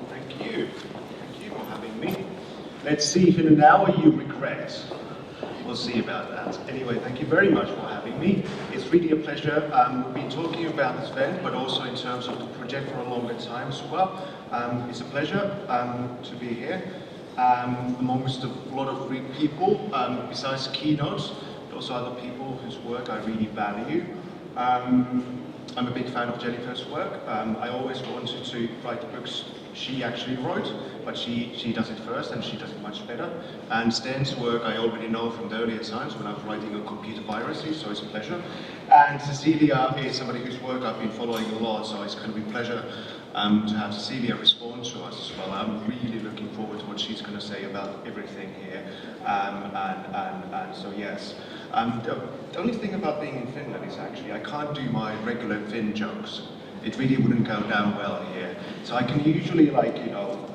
Thank you. Thank you for having me. Let's see if in an hour you regret. We'll see about that. Anyway, thank you very much for having me. It's really a pleasure. We've been talking about this event, but also in terms of the project for a longer time as well. It's a pleasure to be here amongst a lot of great people, besides Keynote, but also other people whose work I really value. I'm a big fan of Jennifer's work. I always wanted to write the books she actually wrote, but she does it first and she does it much better. And Stan's work I already know from the earlier times when I was writing on computer viruses, so it's a pleasure. And Cecilia is somebody whose work I've been following a lot, so it's going to be a pleasure to have Cecilia respond to us as well. I'm really looking forward to what she's going to say about everything here. And so yes. The only thing about being in Finland is actually I can't do my regular Finn jokes. It really wouldn't go down well here. So I can usually, like, you know,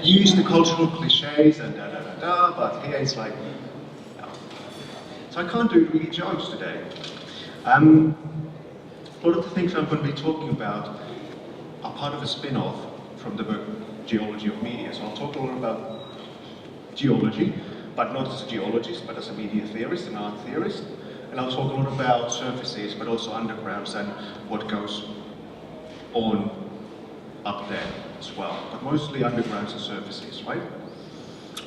use the cultural cliches and but here it's like, no. So I can't do really jokes today. A lot of the things I'm going to be talking about are part of a spin-off from the book Geology of Media. So I'll talk a lot about geology, but not as a geologist, but as a media theorist, an art theorist. And I'll talk a lot about surfaces, but also undergrounds and what goes on up there as well. But mostly undergrounds and surfaces, right?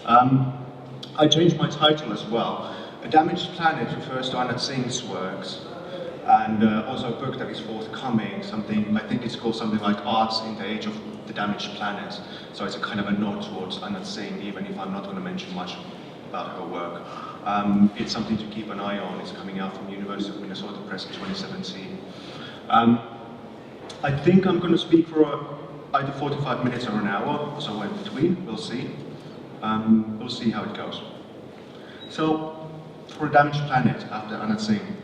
I changed my title as well. A Damaged Planet refers to Anat Singh's works, and also a book that is forthcoming, something, I think it's called something like Arts in the Age of the Damaged Planet. So it's a kind of a nod towards Anat Singh, even if I'm not going to mention much about her work. It's something to keep an eye on. It's coming out from University of Minnesota Press in 2017. I think I'm going to speak for either 45 minutes or an hour, or somewhere in between. We'll see. We'll see how it goes. So, for A Damaged Planet, after Anat Singh,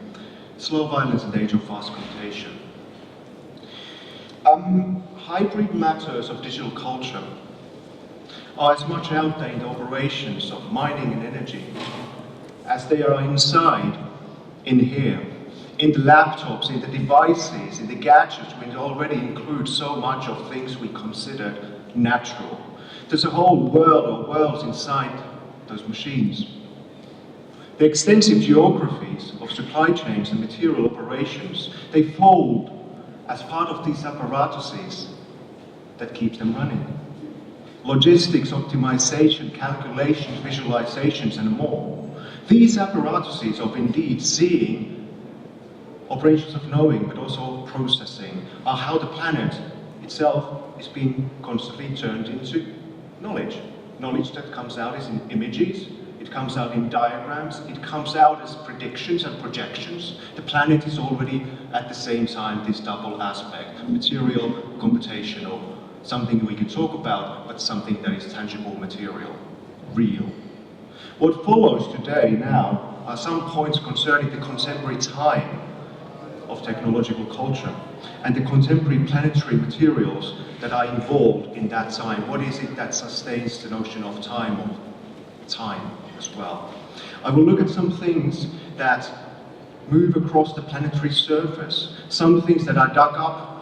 slow violence in the age of fast computation. Hybrid matters of digital culture are as much out there in the operations of mining and energy as they are inside, in here, in the laptops, in the devices, in the gadgets, which already include so much of things we consider natural. There's a whole world or worlds inside those machines. The extensive geographies of supply chains and material operations, they fold as part of these apparatuses that keep them running. Logistics, optimization, calculations, visualizations, and more. These apparatuses of indeed seeing, operations of knowing, but also processing, are how the planet itself is being constantly turned into knowledge. Knowledge that comes out as in images, it comes out in diagrams, it comes out as predictions and projections. The planet is already at the same time this double aspect, material, computational, something we can talk about, but something that is tangible, material, real. What follows today now are some points concerning the contemporary time of technological culture and the contemporary planetary materials that are involved in that time. What is it that sustains the notion of time as well? I will look at some things that move across the planetary surface, some things that are dug up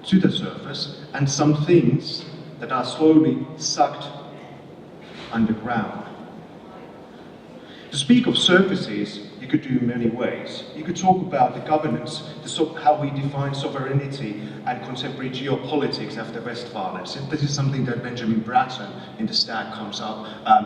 to the surface, and some things that are slowly sucked underground. To speak of surfaces, you could do many ways. You could talk about the governance, how we define sovereignty and contemporary geopolitics after Westphalen. So this is something that Benjamin Bratton in the stack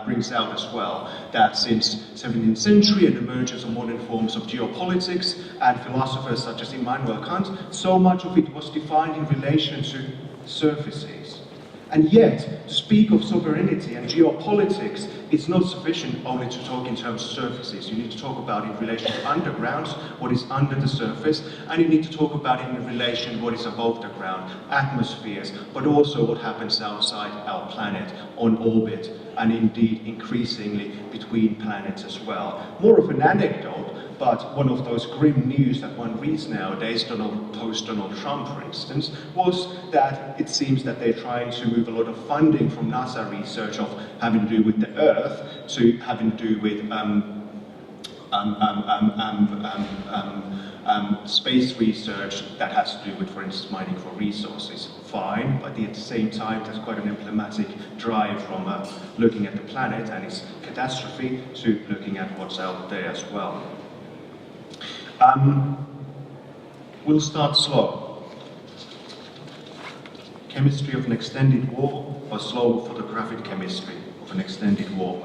brings out as well, that since 17th century and emergence of modern forms of geopolitics and philosophers such as Immanuel Kant, so much of it was defined in relation to surfaces. And yet, to speak of sovereignty and geopolitics, it's not sufficient only to talk in terms of surfaces. You need to talk about in relation to undergrounds, what is under the surface, and you need to talk about in relation what is above the ground, atmospheres, but also what happens outside our planet, on orbit, and indeed increasingly between planets as well. More of an anecdote, but one of those grim news that one reads nowadays, post-Donald Trump, for instance, was that it seems that they're trying to move a lot of funding from NASA research of having to do with the Earth to having to do with space research that has to do with, for instance, mining for resources. Fine, but at the same time, there's quite an emblematic drive from looking at the planet and its catastrophe to looking at what's out there as well. We'll start slow. Chemistry of an extended war, or slow photographic chemistry of an extended war.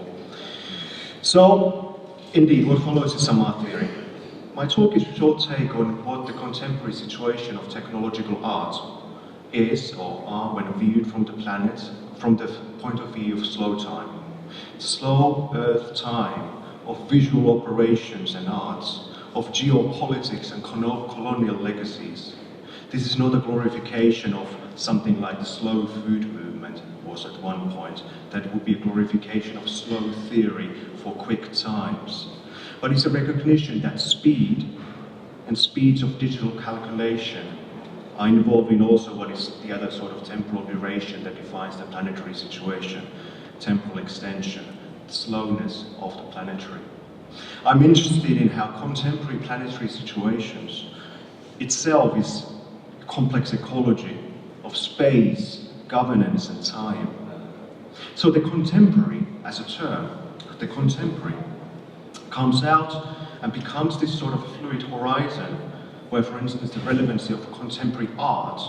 So, indeed, what follows is some art theory. My talk is a short take on what the contemporary situation of technological art is or are when viewed from the planet, from the point of view of slow time. Slow Earth time of visual operations and arts, of geopolitics and colonial legacies. This is not a glorification of something like the slow food movement was at one point. That would be a glorification of slow theory for quick times. But it's a recognition that speed and speeds of digital calculation are involved in also what is the other sort of temporal duration that defines the planetary situation, temporal extension, the slowness of the planetary. I'm interested in how contemporary planetary situations itself is a complex ecology of space, governance and time. So the contemporary, as a term, the contemporary, comes out and becomes this sort of fluid horizon where, for instance, the relevancy of contemporary art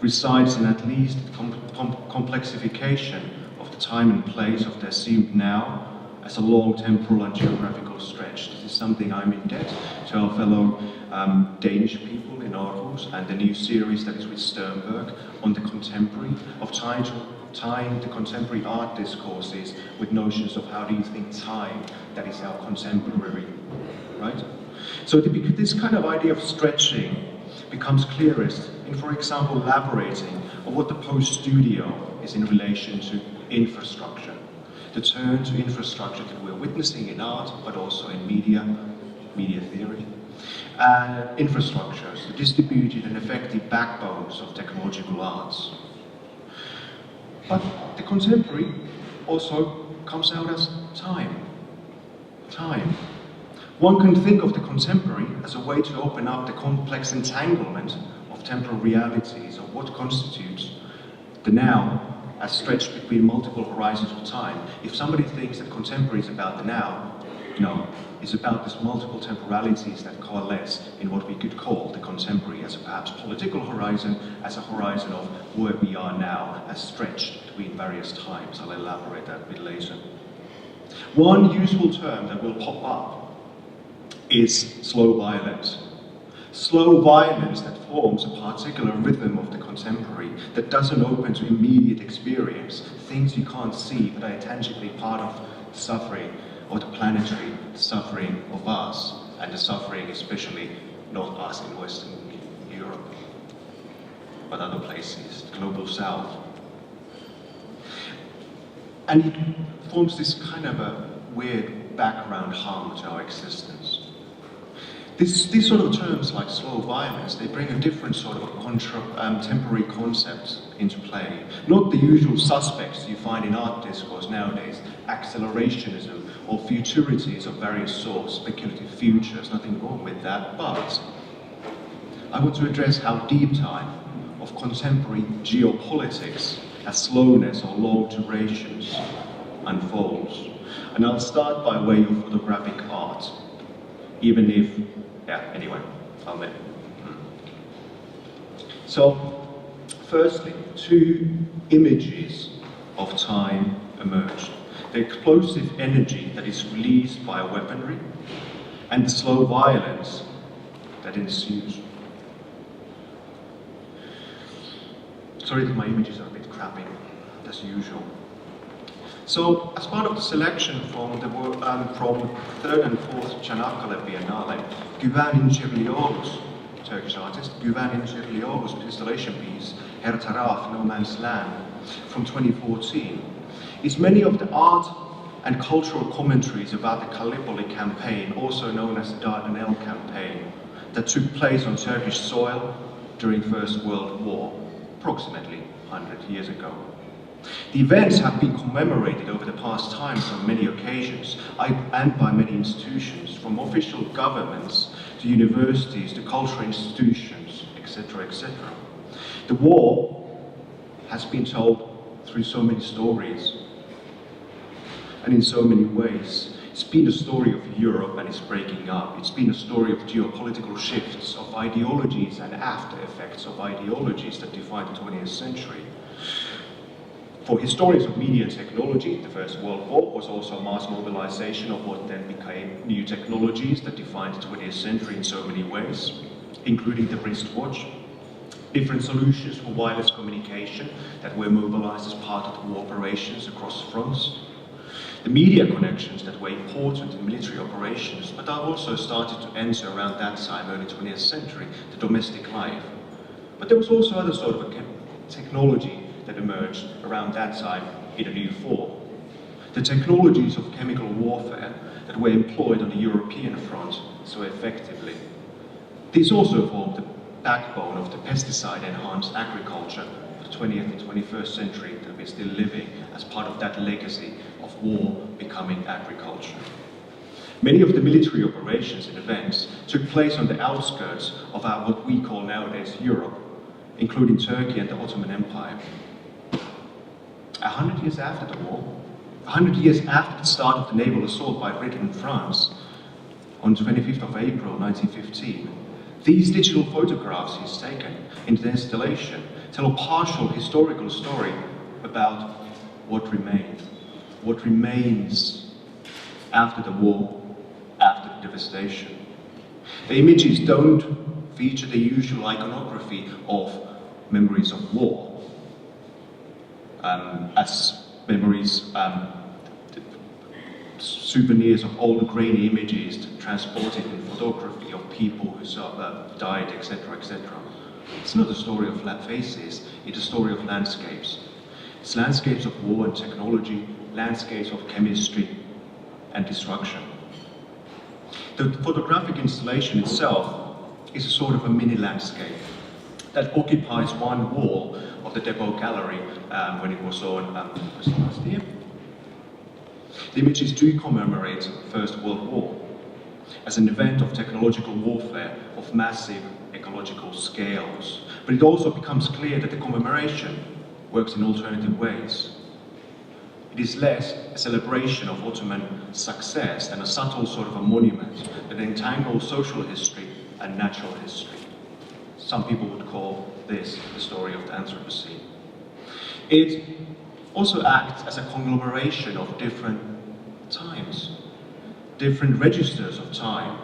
resides in at least complexification of the time and place of the assumed now as a long temporal and geographical stretch. This is something I'm in debt to our fellow Danish people in Aarhus and the new series that is with Sternberg on the contemporary, of tying the contemporary art discourses with notions of how do you think time that is our contemporary, right? So this kind of idea of stretching becomes clearest in, for example, elaborating on what the post-studio is in relation to infrastructure. The turn to infrastructure that we're witnessing in art, but also in media theory. Infrastructures, the distributed and effective backbones of technological arts. But the contemporary also comes out as time. Time. One can think of the contemporary as a way to open up the complex entanglement of temporal realities of what constitutes the now as stretched between multiple horizons of time. If somebody thinks that contemporary is about the now, no, it's about these multiple temporalities that coalesce in what we could call the contemporary as a perhaps political horizon, as a horizon of where we are now, as stretched between various times. I'll elaborate that a bit later. One useful term that will pop up is slow violence. Slow violence that forms a particular rhythm of the contemporary that doesn't open to immediate experience, things you can't see but are tangibly part of the suffering of the planetary, the suffering of us, and the suffering especially not us in Western Europe, but other places, the global south. And it forms this kind of a weird background hum to our existence. These sort of terms like slow violence, they bring a different sort of temporary concept into play. Not the usual suspects you find in art discourse nowadays, accelerationism or futurities of various sorts, speculative futures, nothing wrong with that, but I want to address how deep time of contemporary geopolitics as slowness or long durations unfolds. And I'll start by way of photographic art, even if, anyway, I'll make. So, firstly, two images of time emerge. The explosive energy that is released by weaponry and the slow violence that ensues. Sorry that my images are a bit crappy, as usual. So, as part of the selection from the third and fourth Çanakkale Biennale, Güven İncirlioğlu's, Turkish artist, Güven İncirlioğlu's installation piece, Her Taraf, No Man's Land, from 2014, is many of the art and cultural commentaries about the Gallipoli campaign, also known as the Dardanelles campaign, that took place on Turkish soil during First World War, approximately 100 years ago. The events have been commemorated over the past times on many occasions and by many institutions, from official governments to universities to cultural institutions, etc., etc. The war has been told through so many stories and in so many ways. It's been a story of Europe and its breaking up. It's been a story of geopolitical shifts, of ideologies and after effects of ideologies that defined the 20th century. For historians of media and technology, the First World War was also a mass mobilization of what then became new technologies that defined the 20th century in so many ways, including the wristwatch, different solutions for wireless communication that were mobilized as part of the war operations across fronts, the media connections that were important in military operations, but that also started to enter around that time, early 20th century, the domestic life. But there was also other sort of technology that emerged around that time in a new form. The technologies of chemical warfare that were employed on the European front so effectively. These also formed the backbone of the pesticide-enhanced agriculture of the 20th and 21st century that we're still living as part of that legacy of war becoming agriculture. Many of the military operations and events took place on the outskirts of what we call nowadays Europe, including Turkey and the Ottoman Empire. 100 years after the war, 100 years after the start of the naval assault by Britain and France, on 25th of April 1915, these digital photographs he's taken in the installation tell a partial historical story about what remained, what remains after the war, after the devastation. The images don't feature the usual iconography of memories of war, as memories, souvenirs of old grainy images transported in photography of people who died, etc., etc. It's not a story of flat faces, it's a story of landscapes. It's landscapes of war and technology, landscapes of chemistry and destruction. The photographic installation itself is a sort of a mini landscape that occupies one wall of the depot gallery when it was on last year. The images do commemorate the First World War as an event of technological warfare of massive ecological scales. But it also becomes clear that the commemoration works in alternative ways. It is less a celebration of Ottoman success than a subtle sort of a monument that entangles social history and natural history. Some people would call this the story of the Anthropocene. It also acts as a conglomeration of different times, different registers of time.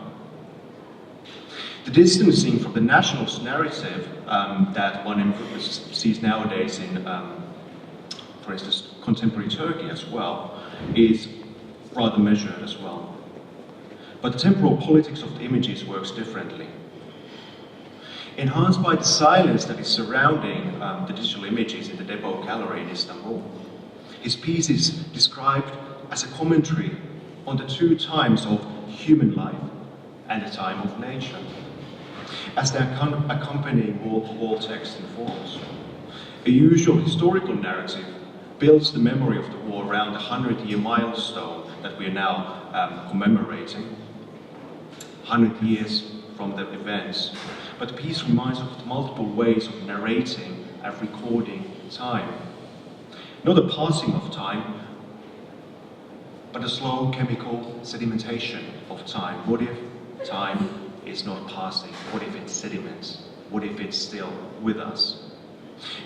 The distancing from the nationalist narrative that one sees nowadays in, for instance, contemporary Turkey as well, is rather measured as well. But the temporal politics of the images works differently. Enhanced by the silence that is surrounding the digital images in the depot gallery in Istanbul, his piece is described as a commentary on the two times of human life and the time of nature, as the accompanying wall text informs. A usual historical narrative builds the memory of the war around the 100-year milestone that we are now commemorating, 100 years from the events. But the piece reminds of the multiple ways of narrating and recording time. Not a passing of time, but a slow chemical sedimentation of time. What if time is not passing? What if it sediments? What if it's still with us?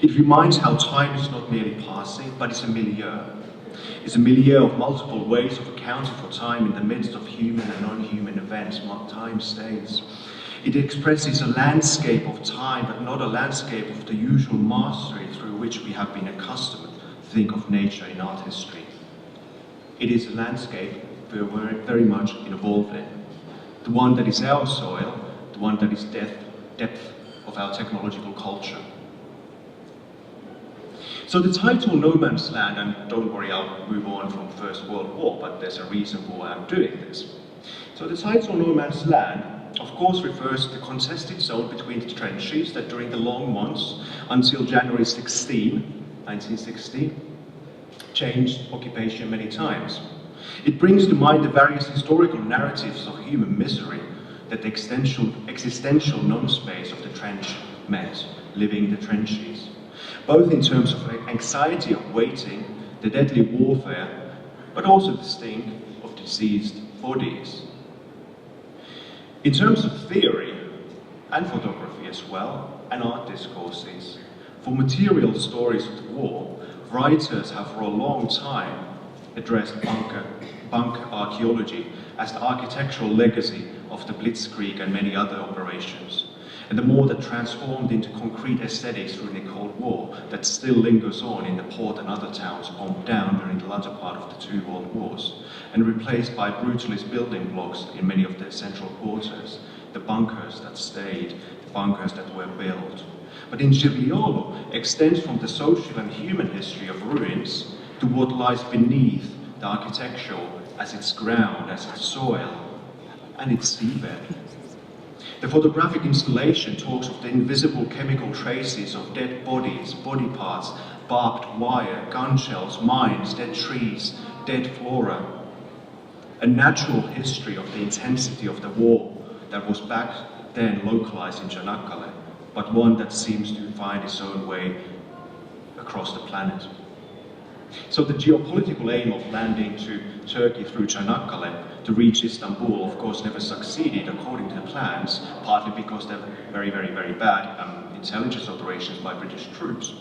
It reminds how time is not merely passing, but it's a milieu. It's a milieu of multiple ways of accounting for time in the midst of human and non-human events. Time stays. It expresses a landscape of time, but not a landscape of the usual mastery through which we have been accustomed to think of nature in art history. It is a landscape we're very much involved in. The one that is our soil, the one that is depth of our technological culture. So the title No Man's Land, and don't worry, I'll move on from First World War, but there's a reason why I'm doing this. So the title No Man's Land, of course, refers to the contested zone between the trenches that during the long months until January 16, 1916, changed occupation many times. It brings to mind the various historical narratives of human misery that the existential non-space of the trench meant, living the trenches, both in terms of anxiety of waiting, the deadly warfare, but also the stink of diseased bodies. In terms of theory, and photography as well, and art discourses, for material stories of the war, writers have for a long time addressed bunker archaeology as the architectural legacy of the Blitzkrieg and many other operations, and the more that transformed into concrete aesthetics during the Cold War that still lingers on in the port and other towns bombed down during the latter part of the two world wars, and replaced by brutalist building blocks in many of their central quarters, the bunkers that stayed, the bunkers that were built. But in Girliolo extends from the social and human history of ruins to what lies beneath the architectural as its ground, as its soil, and its seabed. The photographic installation talks of the invisible chemical traces of dead bodies, body parts, barbed wire, gun shells, mines, dead trees, dead flora. A natural history of the intensity of the war that was back then localized in Çanakkale, but one that seems to find its own way across the planet. So the geopolitical aim of landing to Turkey through Çanakkale to reach Istanbul, of course, never succeeded according to the plans, partly because there were very, very, very bad intelligence operations by British troops.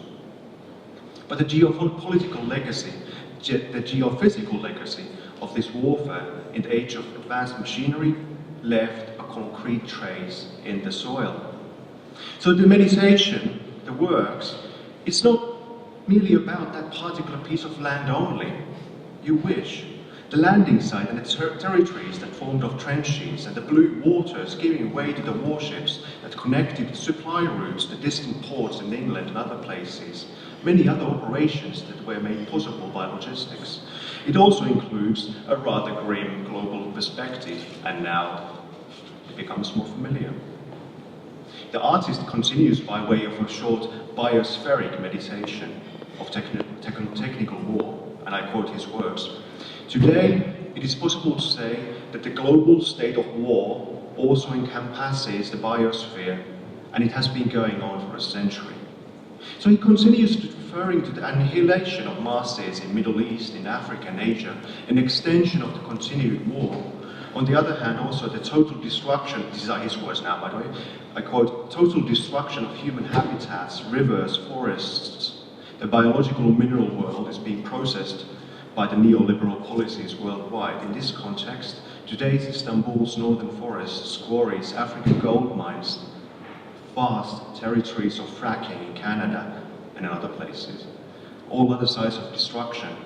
But the geopolitical legacy, the geophysical legacy of this warfare in the age of advanced machinery left a concrete trace in the soil. So the meditation, the works, it's not merely about that particular piece of land only. You wish. The landing site and the territories that formed of trenches and the blue waters giving way to the warships that connected the supply routes, the distant ports in England and other places, many other operations that were made possible by logistics. It also includes a rather grim global perspective, and now it becomes more familiar. The artist continues by way of a short biospheric meditation of technical war, and I quote his words. Today, it is possible to say that the global state of war also encompasses the biosphere, and it has been going on for a century. So he continues referring to the annihilation of masses in Middle East, in Africa and Asia, an extension of the continued war. On the other hand, also the total destruction, these are his words now, by the way, I quote, total destruction of human habitats, rivers, forests. The biological mineral world is being processed by the neoliberal policies worldwide. In this context, today's Istanbul's northern forests, quarries, African gold mines, vast territories of fracking in Canada and in other places, all other sites of destruction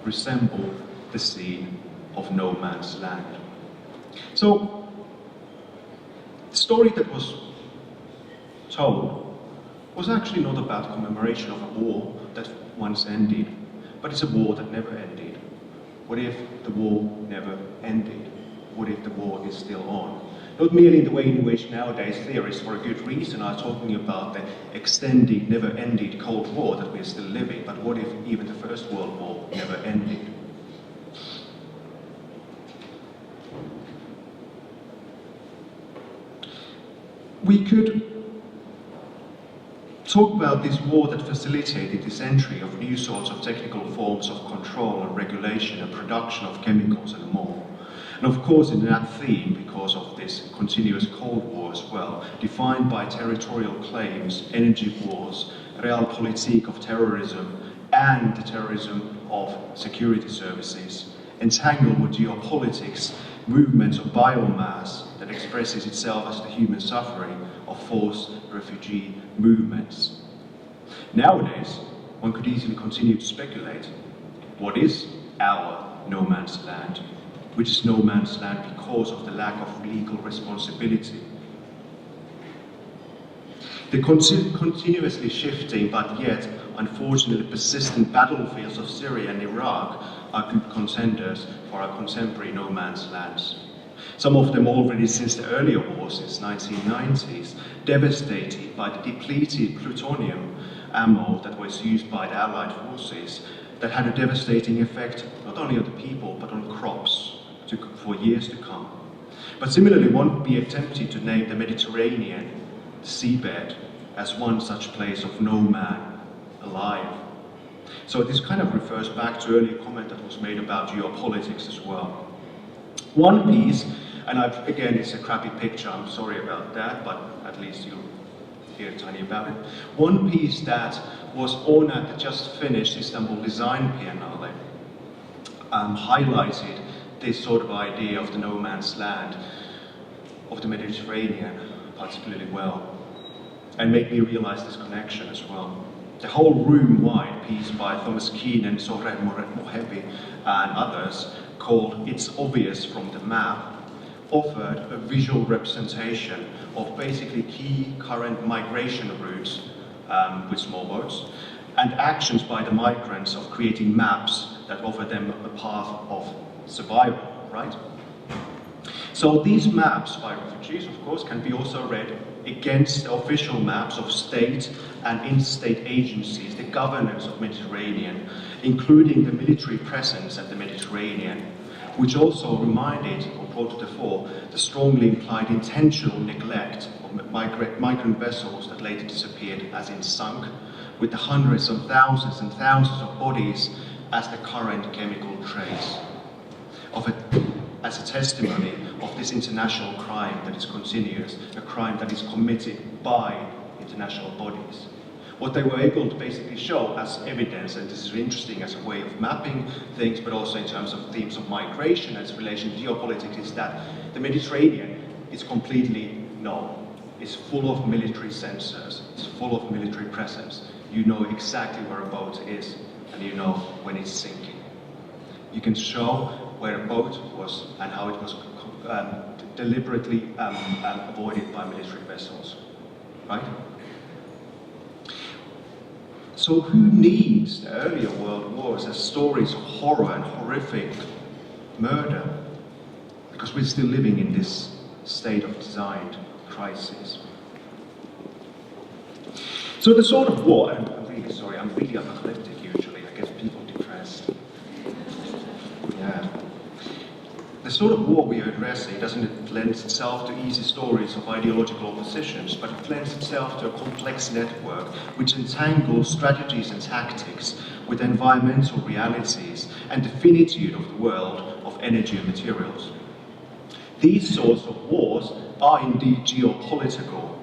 resemble the scene of no man's land. So, the story that was told was actually not about commemoration of a war that once ended, but it's a war that never ended. What if the war never ended? What if the war is still on? Not merely in the way in which nowadays theorists, for a good reason, are talking about the extended, never-ended Cold War that we're still living, but what if even the First World War never ended? We could talk about this war that facilitated this entry of new sorts of technical forms of control and regulation and production of chemicals and more. And of course in that theme, because of this continuous Cold War as well, defined by territorial claims, energy wars, realpolitik of terrorism, and the terrorism of security services, entangled with geopolitics, movements of biomass that expresses itself as the human suffering of forced refugee movements. Nowadays, one could easily continue to speculate, what is our no man's land? Which is no man's land because of the lack of legal responsibility. The continuously shifting but yet unfortunately persistent battlefields of Syria and Iraq are good contenders for our contemporary no man's lands. Some of them already since the earlier wars, since 1990s, devastated by the depleted plutonium ammo that was used by the Allied forces, that had a devastating effect not only on the people but on crops for years to come. But similarly, one would be tempted to name the Mediterranean seabed as one such place of no man alive. So this kind of refers back to earlier comment that was made about geopolitics as well. One piece, and again it's a crappy picture, I'm sorry about that, but at least you'll hear tiny about it. One piece that was on at the just finished Istanbul Design Biennale highlighted this sort of idea of the no man's land of the Mediterranean particularly well, and made me realize this connection as well. The whole room-wide piece by Thomas Keane and Zohre Mohebi and others, called It's Obvious from the Map, offered a visual representation of basically key current migration routes with small boats, and actions by the migrants of creating maps that offer them a path of survival, right? So these maps by refugees, of course, can be also read against the official maps of state and interstate agencies, the governance of Mediterranean, including the military presence at the Mediterranean, which also reminded or brought to the fore the strongly implied intentional neglect of migrant vessels that later disappeared as in sunk, with the hundreds of thousands and thousands of bodies as the current chemical trace as a testimony of this international crime that is continuous, a crime that is committed by international bodies. What they were able to basically show as evidence, and this is interesting as a way of mapping things, but also in terms of themes of migration and its relation to geopolitics, is that the Mediterranean is completely known. It's full of military sensors, it's full of military presence. You know exactly where a boat is, and you know when it's sinking. You can show where a boat was and how it was deliberately avoided by military vessels, right? So who needs the earlier world wars as stories of horror and horrific murder? Because we're still living in this state of designed crisis. So the sort of war, and I'm really sorry, I'm really apocalyptic usually, I get people depressed. Yeah. The sort of war we are addressing doesn't lend itself to easy stories of ideological oppositions, but it lends itself to a complex network which entangles strategies and tactics with environmental realities and the finitude of the world of energy and materials. These sorts of wars are indeed geopolitical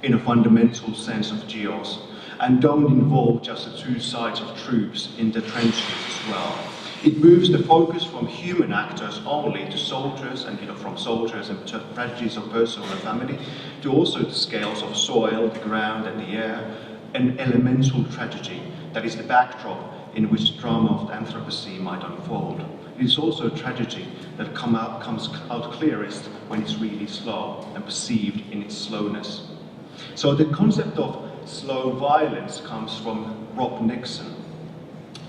in a fundamental sense of geos, and don't involve just the two sides of troops in the trenches as well. It moves the focus from human actors only to soldiers, and from soldiers and tragedies of personal and family, to also the scales of soil, the ground and the air, an elemental tragedy that is the backdrop in which the drama of the Anthropocene might unfold. It is also a tragedy that comes out clearest when it's really slow and perceived in its slowness. So the concept of slow violence comes from Rob Nixon,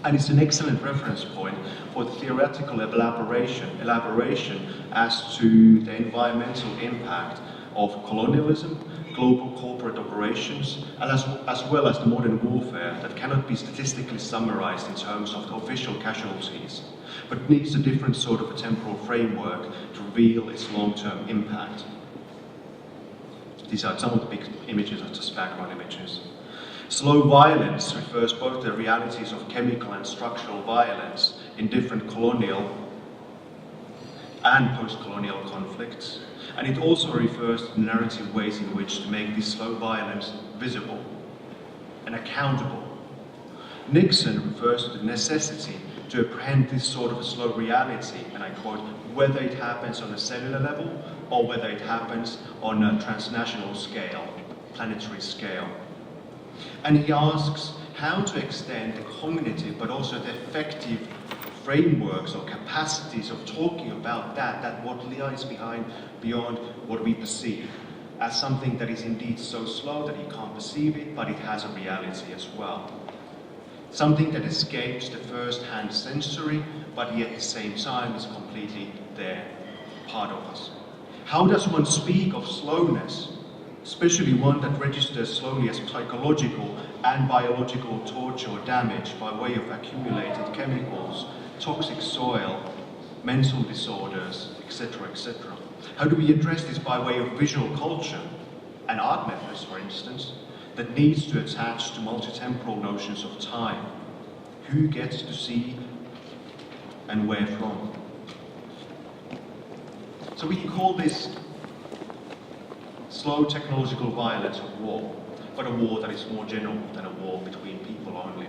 and it's an excellent reference point for the theoretical elaboration as to the environmental impact of colonialism, global corporate operations, and as well as the modern warfare that cannot be statistically summarized in terms of the official casualties, but needs a different sort of a temporal framework to reveal its long-term impact. These are some of the big images, are just background images. Slow violence refers both to the realities of chemical and structural violence in different colonial and post-colonial conflicts, and it also refers to the narrative ways in which to make this slow violence visible and accountable. Nixon refers to the necessity to apprehend this sort of a slow reality, and I quote, whether it happens on a cellular level or whether it happens on a transnational scale, planetary scale. And he asks how to extend the cognitive but also the effective frameworks or capacities of talking about that what lies beyond what we perceive, as something that is indeed so slow that you can't perceive it, but it has a reality as well. Something that escapes the first-hand sensory, but yet at the same time is completely there, part of us. How does one speak of slowness especially one that registers slowly as psychological and biological torture or damage by way of accumulated chemicals, toxic soil, mental disorders, etc., etc. How do we address this by way of visual culture and art methods, for instance, that needs to attach to multitemporal notions of time? Who gets to see and where from? So we can call this slow technological violence of war, but a war that is more general than a war between people only.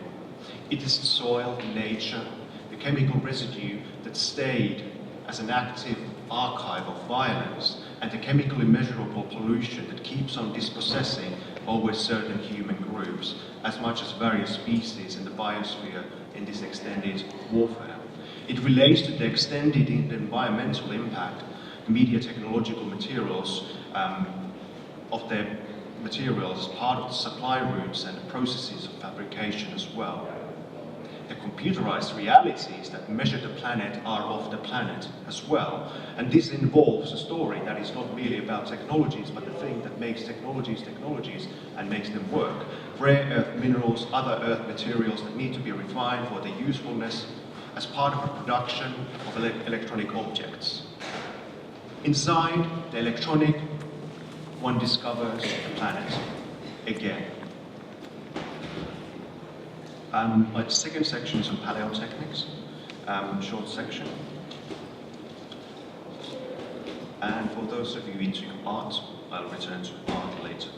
It is the soil, nature, the chemical residue that stayed as an active archive of violence, and the chemical immeasurable pollution that keeps on dispossessing over certain human groups, as much as various species in the biosphere in this extended warfare. It relates to the extended environmental impact media technological materials of their materials as part of the supply routes and processes of fabrication as well. The computerized realities that measure the planet are of the planet as well, and this involves a story that is not merely about technologies, but the thing that makes technologies technologies and makes them work. Rare earth minerals, other earth materials that need to be refined for their usefulness as part of the production of electronic objects. Inside the electronic, one discovers the planet again. My second section is on paleotechnics, short section. And for those of you into art, I'll return to art later.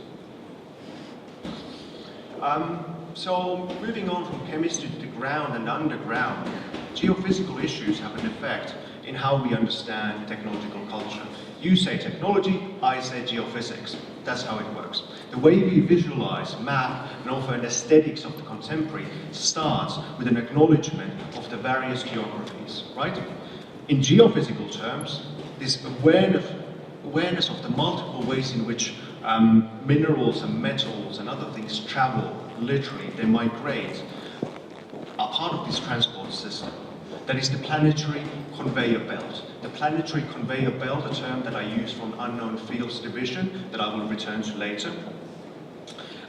So moving on from chemistry to the ground and underground, geophysical issues have an effect in how we understand technological culture. You say technology, I say geophysics. That's how it works. The way we visualize, map, and offer an aesthetics of the contemporary starts with an acknowledgement of the various geographies, right? In geophysical terms, this awareness of the multiple ways in which minerals and metals and other things travel, literally, they migrate, are part of this transport system. That is the planetary conveyor belt. The planetary conveyor belt, a term that I use from unknown fields division that I will return to later.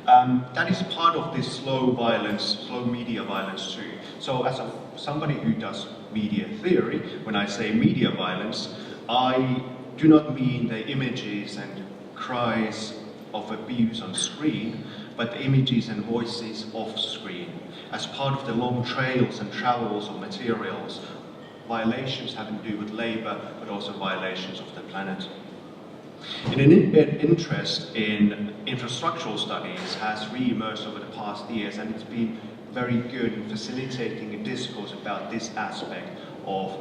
That is part of this slow violence, slow media violence too. So as somebody who does media theory, when I say media violence, I do not mean the images and cries of abuse on screen, but the images and voices off screen, as part of the long trails and travels of materials, violations having to do with labor, but also violations of the planet. An interest in infrastructural studies has re-emerged over the past years, and it's been very good in facilitating a discourse about this aspect of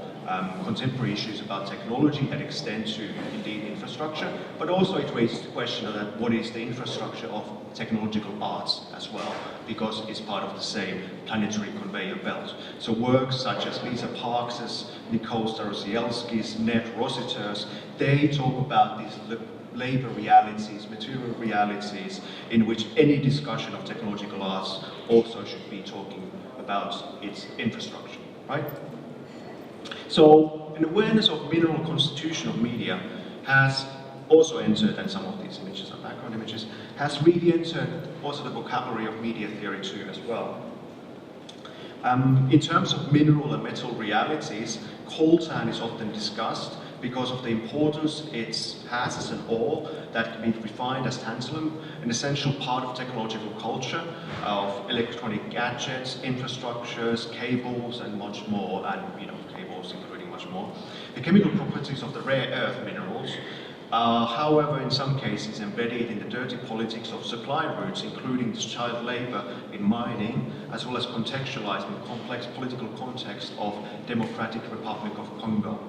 contemporary issues about technology that extend to, indeed, infrastructure, but also it raises the question of what is the infrastructure of technological arts as well, because it's part of the same planetary conveyor belt. So works such as Lisa Parks's, Nicole Starosielski's, Ned Rossiter's, they talk about these labor realities, material realities, in which any discussion of technological arts also should be talking about its infrastructure, right? So an awareness of mineral constitution of media has also entered, and some of these images are background images, has really entered also the vocabulary of media theory too as well. In terms of mineral and metal realities, coltan is often discussed because of the importance it has as an ore that can be refined as tantalum, an essential part of technological culture, of electronic gadgets, infrastructures, cables, and much more, and cables including much more. The chemical properties of the rare earth minerals are, however, in some cases embedded in the dirty politics of supply routes, including the child labor in mining, as well as contextualized in the complex political context of Democratic Republic of Congo.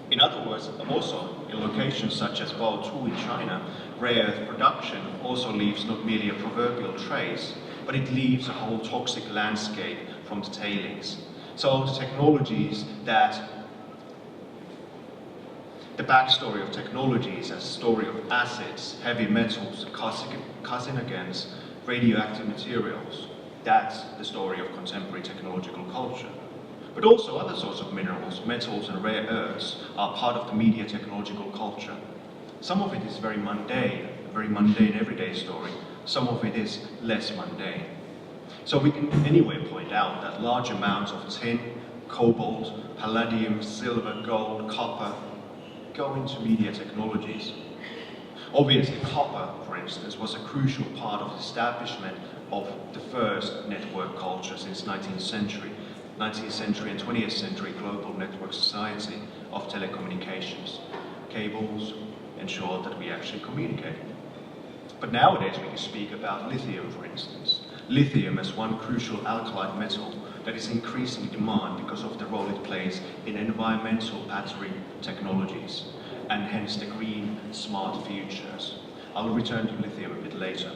In other words, also in locations such as Baotou in China, rare earth production also leaves not merely a proverbial trace, but it leaves a whole toxic landscape from the tailings. So the technologies that the backstory of technologies as a story of acids, heavy metals, carcinogens, radioactive materials, that's the story of contemporary technological culture. But also other sorts of minerals, metals and rare earths are part of the media technological culture. Some of it is very mundane, very mundane, everyday story. Some of it is less mundane. So we can anyway point out that large amounts of tin, cobalt, palladium, silver, gold, copper go into media technologies. Obviously, copper, for instance, was a crucial part of the establishment of the first network culture since 19th century and 20th century global network society of telecommunications. Cables ensured that we actually communicate. But nowadays we can speak about lithium, for instance. Lithium as one crucial alkaline metal that is increasing demand because of the role it plays in environmental battery technologies and hence the green, smart futures. I'll return to lithium a bit later.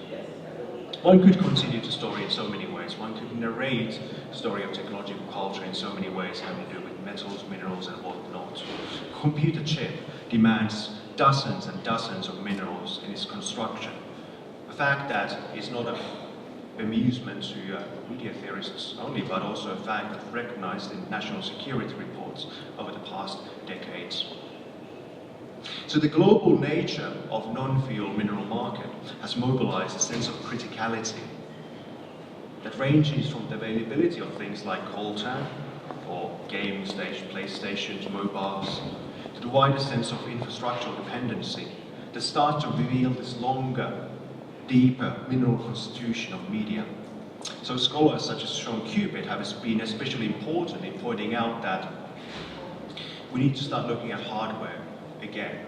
One could continue the story in so many ways. One could narrate the story of technological culture in so many ways having to do with metals, minerals and whatnot. A computer chip demands dozens and dozens of minerals in its construction. A fact that is not an amusement to media theorists only, but also a fact that's recognized in national security reports over the past decades. So the global nature of non-fuel mineral market has mobilized a sense of criticality that ranges from the availability of things like coltan or game station, PlayStations, mobiles, to the wider sense of infrastructural dependency that starts to reveal this longer, deeper mineral constitution of media. So scholars such as Sean Cubitt have been especially important in pointing out that we need to start looking at hardware again.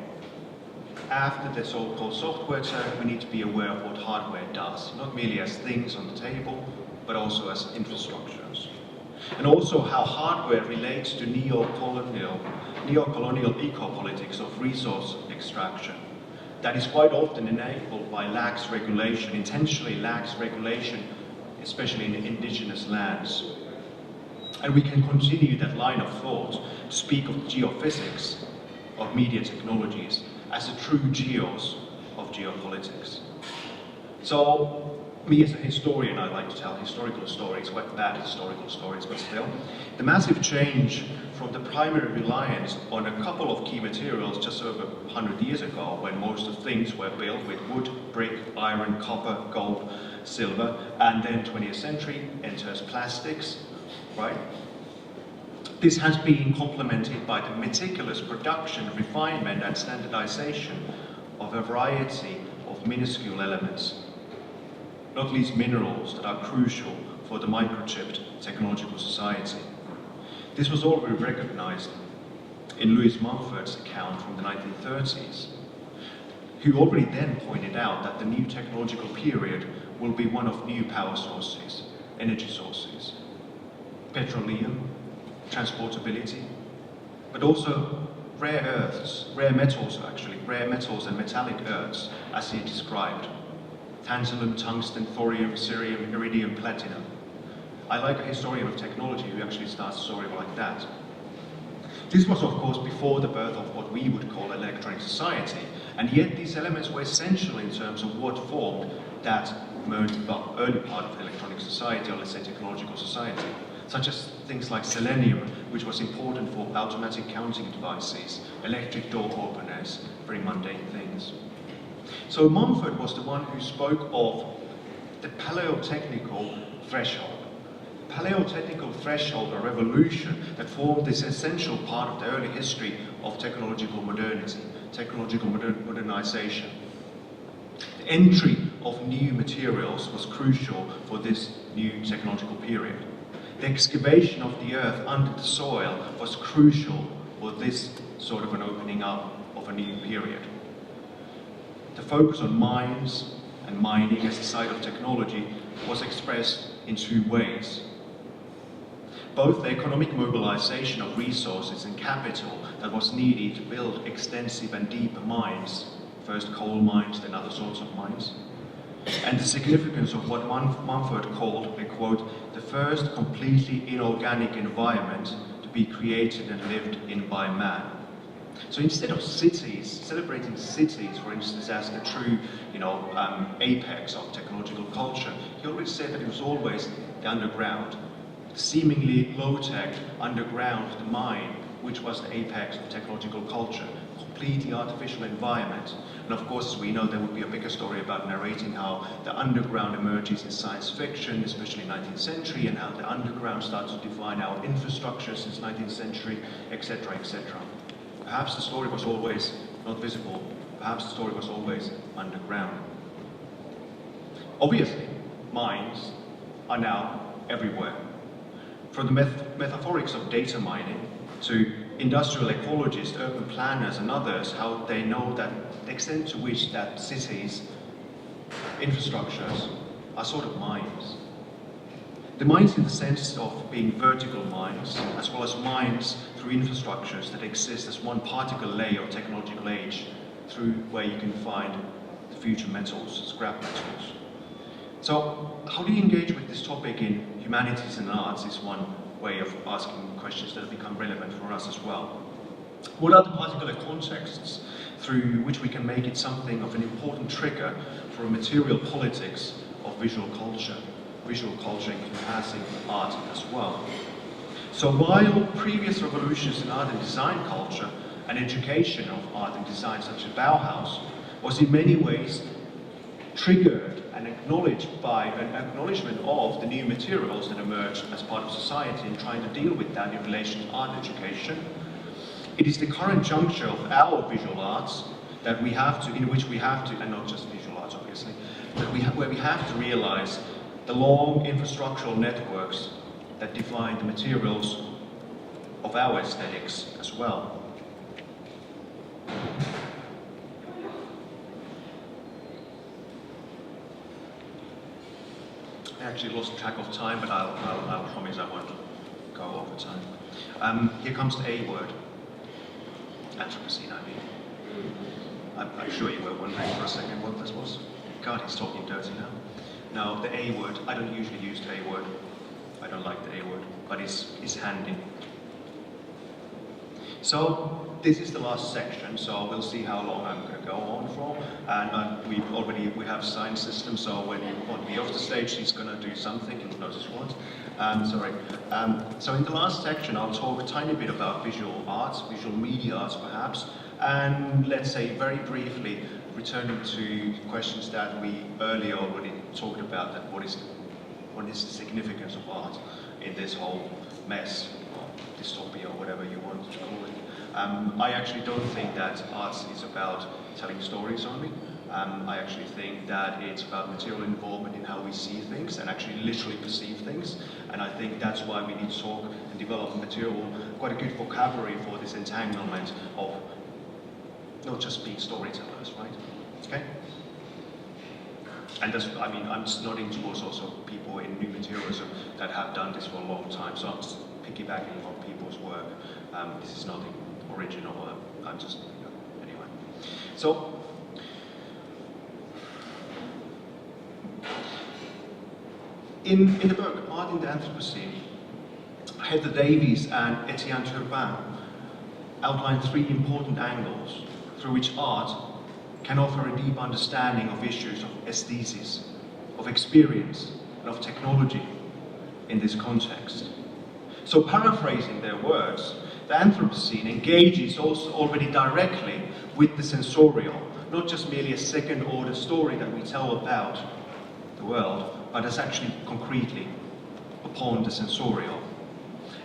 After the so-called software turn, we need to be aware of what hardware does, not merely as things on the table, but also as infrastructures. And also how hardware relates to neo-colonial eco-politics of resource extraction that is quite often enabled by lax regulation, intentionally lax regulation, especially in indigenous lands. And we can continue that line of thought to speak of geophysics of media technologies as the true geos of geopolitics. So, me as a historian, I like to tell historical stories, quite bad historical stories, but still. The massive change from the primary reliance on a couple of key materials just over 100 years ago, when most of things were built with wood, brick, iron, copper, gold, silver, and then 20th century enters plastics, right? This has been complemented by the meticulous production, refinement and standardization of a variety of minuscule elements, not least minerals that are crucial for the microchipped technological society. This was already recognized in Louis Mumford's account from the 1930s, who already then pointed out that the new technological period will be one of new power sources, energy sources, petroleum, transportability, but also rare earths, rare metals and metallic earths, as he described. Tantalum, tungsten, thorium, cerium, iridium, platinum. I like a historian of technology who actually starts a story like that. This was, of course, before the birth of what we would call electronic society, and yet these elements were essential in terms of what formed that early part of electronic society, or let's say technological society, such as things like selenium, which was important for automatic counting devices, electric door openers, very mundane things. So Mumford was the one who spoke of the paleotechnical threshold. Paleotechnical threshold, or revolution, that formed this essential part of the early history of technological modernity, technological modernization. The entry of new materials was crucial for this new technological period. The excavation of the earth under the soil was crucial for this sort of an opening up of a new period. The focus on mines and mining as a site of technology was expressed in two ways. Both the economic mobilization of resources and capital that was needed to build extensive and deep mines, first coal mines, then other sorts of mines, and the significance of what Mumford called, I quote, the first completely inorganic environment to be created and lived in by man. So instead of cities, celebrating cities, for instance, as the true, apex of technological culture, he always said that it was always the underground, seemingly low-tech underground, the mine, which was the apex of technological culture, completely artificial environment, And of course, as we know, there would be a bigger story about narrating how the underground emerges in science fiction, especially 19th century, and how the underground starts to define our infrastructure since 19th century, etc., etc. Perhaps the story was always not visible. Perhaps the story was always underground. Obviously, mines are now everywhere. From the metaphorics of data mining to industrial ecologists, urban planners and others, how they know that the extent to which that cities, infrastructures, are sort of mines. The mines in the sense of being vertical mines, as well as mines through infrastructures that exist as one particle layer of technological age, through where you can find the future metals, scrap metals. So, how do you engage with this topic in humanities and arts is one way of asking questions that have become relevant for us as well. What are the particular contexts through which we can make it something of an important trigger for a material politics of visual culture encompassing art as well? So while previous revolutions in art and design culture and education of art and design, such as Bauhaus, was in many ways triggered and acknowledged by an acknowledgement of the new materials that emerged as part of society and trying to deal with that in relation to art education, it is the current juncture of our visual arts that we have to, in which we have to, and not just visual arts obviously, where we have to realize the long infrastructural networks that define the materials of our aesthetics as well. I actually lost track of time, but I'll promise I won't go over time. Here comes the A word. Anthropocene, I mean. I'm sure you were wondering for a second what this was. God, he's talking dirty now. Now, the A word, I don't usually use the A word. I don't like the A word, but it's handy. So, this is the last section, so we'll see how long I'm going to go on for. And we have sign system, so when you want me off the stage, he's going to do something. You'll notice what. So in the last section, I'll talk a tiny bit about visual arts, visual media arts perhaps, and let's say very briefly, returning to questions that we earlier already talked about, that what is the significance of art in this whole mess, or dystopia, or whatever you want to call it. I actually don't think that arts is about telling stories only. I actually think that it's about material involvement in how we see things and actually literally perceive things. And I think that's why we need to talk and develop material, quite a good vocabulary for this entanglement of not just being storytellers, right? Okay? And that's, I mean, I'm just nodding towards also people in new materialism that have done this for a long time. So I'm just piggybacking on people's work. This is nothing original. I'm just, anyway. So, in the book, Art in the Anthropocene, Heather Davies and Etienne Turbin outline three important angles through which art can offer a deep understanding of issues of aesthesis, of experience, and of technology in this context. So paraphrasing their words, the Anthropocene engages also already directly with the sensorial, not just merely a second-order story that we tell about the world, but as actually concretely upon the sensorial.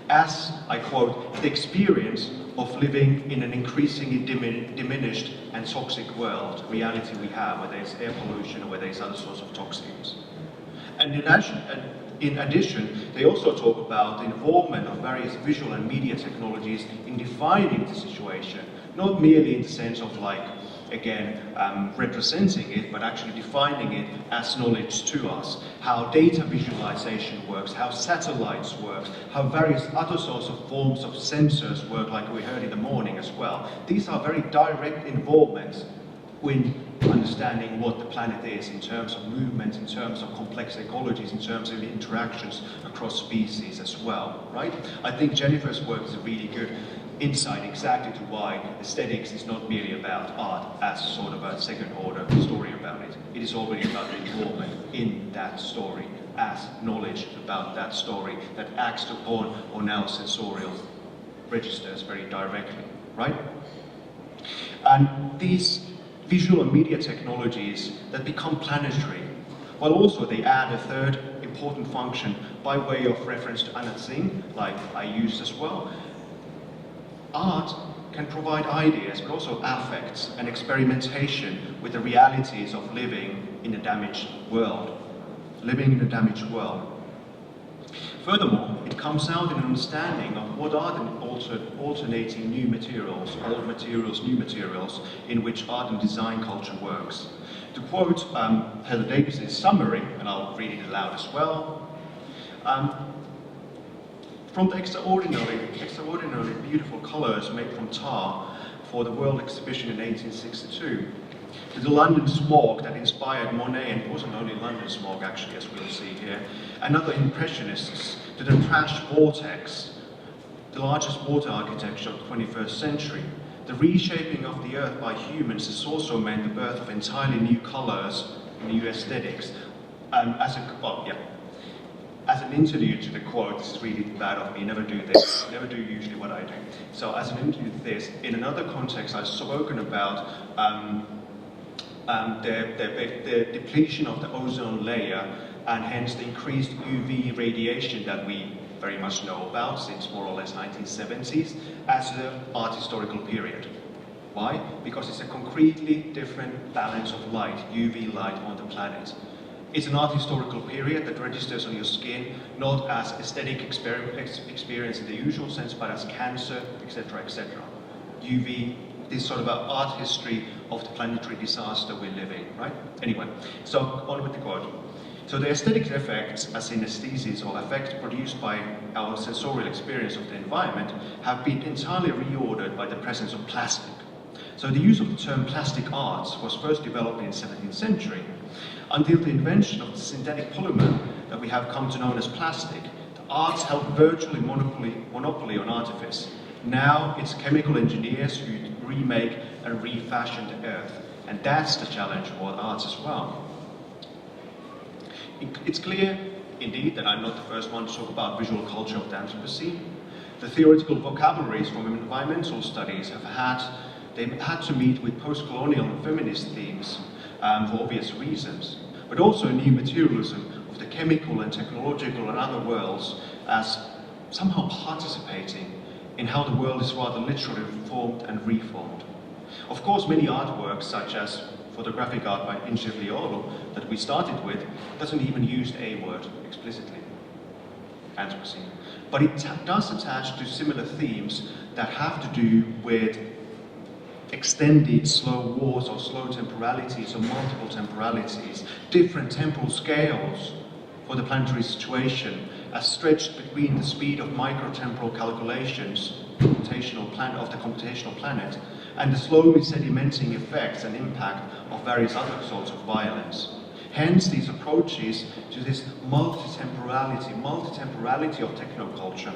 As, I quote, the experience of living in an increasingly diminished and toxic world, reality we have, where there's air pollution or where there's other sorts of toxins. And in addition, they also talk about the involvement of various visual and media technologies in defining the situation, not merely in the sense of like, again, representing it, but actually defining it as knowledge to us. How data visualization works, how satellites work, how various other sorts of forms of sensors work, like we heard in the morning as well. These are very direct involvements in understanding what the planet is in terms of movement, in terms of complex ecologies, in terms of interactions across species as well, right? I think Jennifer's work is a really good insight exactly to why aesthetics is not merely about art as sort of a second order story about it. It is already about the involvement in that story as knowledge about that story that acts upon on our sensorial registers very directly, right? And these visual and media technologies that become planetary, while also they add a third important function by way of reference to Anna Tsing, like I used as well. Art can provide ideas, but also affects and experimentation with the realities of living in a damaged world. Furthermore, it comes out in an understanding of what are the alternating new materials, old materials, new materials, in which art and design culture works. To quote Heather Davis's summary, and I'll read it aloud as well, from the extraordinarily beautiful colours made from tar for the World Exhibition in 1862, to the London smog that inspired Monet, and it wasn't only London smog actually, as we'll see here, and other impressionists, to the trash vortex, the largest water architecture of the 21st century. The reshaping of the earth by humans has also meant the birth of entirely new colours, new aesthetics. As an interlude to the quote, this is really bad of me, never do this, never do usually what I do. So as an interlude to this, in another context I've spoken about the depletion of the ozone layer, and hence the increased UV radiation that we very much know about since more or less 1970s as an art historical period. Why? Because it's a concretely different balance of light, UV light on the planet. It's an art historical period that registers on your skin, not as aesthetic experience in the usual sense, but as cancer, etc., etc. UV, this sort of art history of the planetary disaster we're living, right? Anyway, so on with the quote. So the aesthetic effects, as synestheses or effects produced by our sensorial experience of the environment, have been entirely reordered by the presence of plastic. So the use of the term plastic arts was first developed in the 17th century. Until the invention of the synthetic polymer that we have come to know as plastic, the arts held virtually monopoly on artifice. Now it's chemical engineers who remake and refashion the earth, and that's the challenge for the arts as well. It's clear, indeed, that I'm not the first one to talk about visual culture of the Anthropocene. The theoretical vocabularies from environmental studies have had to meet with post-colonial and feminist themes for obvious reasons, but also new materialism of the chemical and technological and other worlds as somehow participating in how the world is rather literally formed and reformed. Of course, many artworks, such as photographic art by Liolo that we started with, doesn't even use the A word explicitly, Anthropocene. But it does attach to similar themes that have to do with extended slow wars or slow temporalities or multiple temporalities, different temporal scales for the planetary situation, as stretched between the speed of microtemporal calculations of the computational planet and the slowly sedimenting effects and impact of various other sorts of violence. Hence, these approaches to this multitemporality of technoculture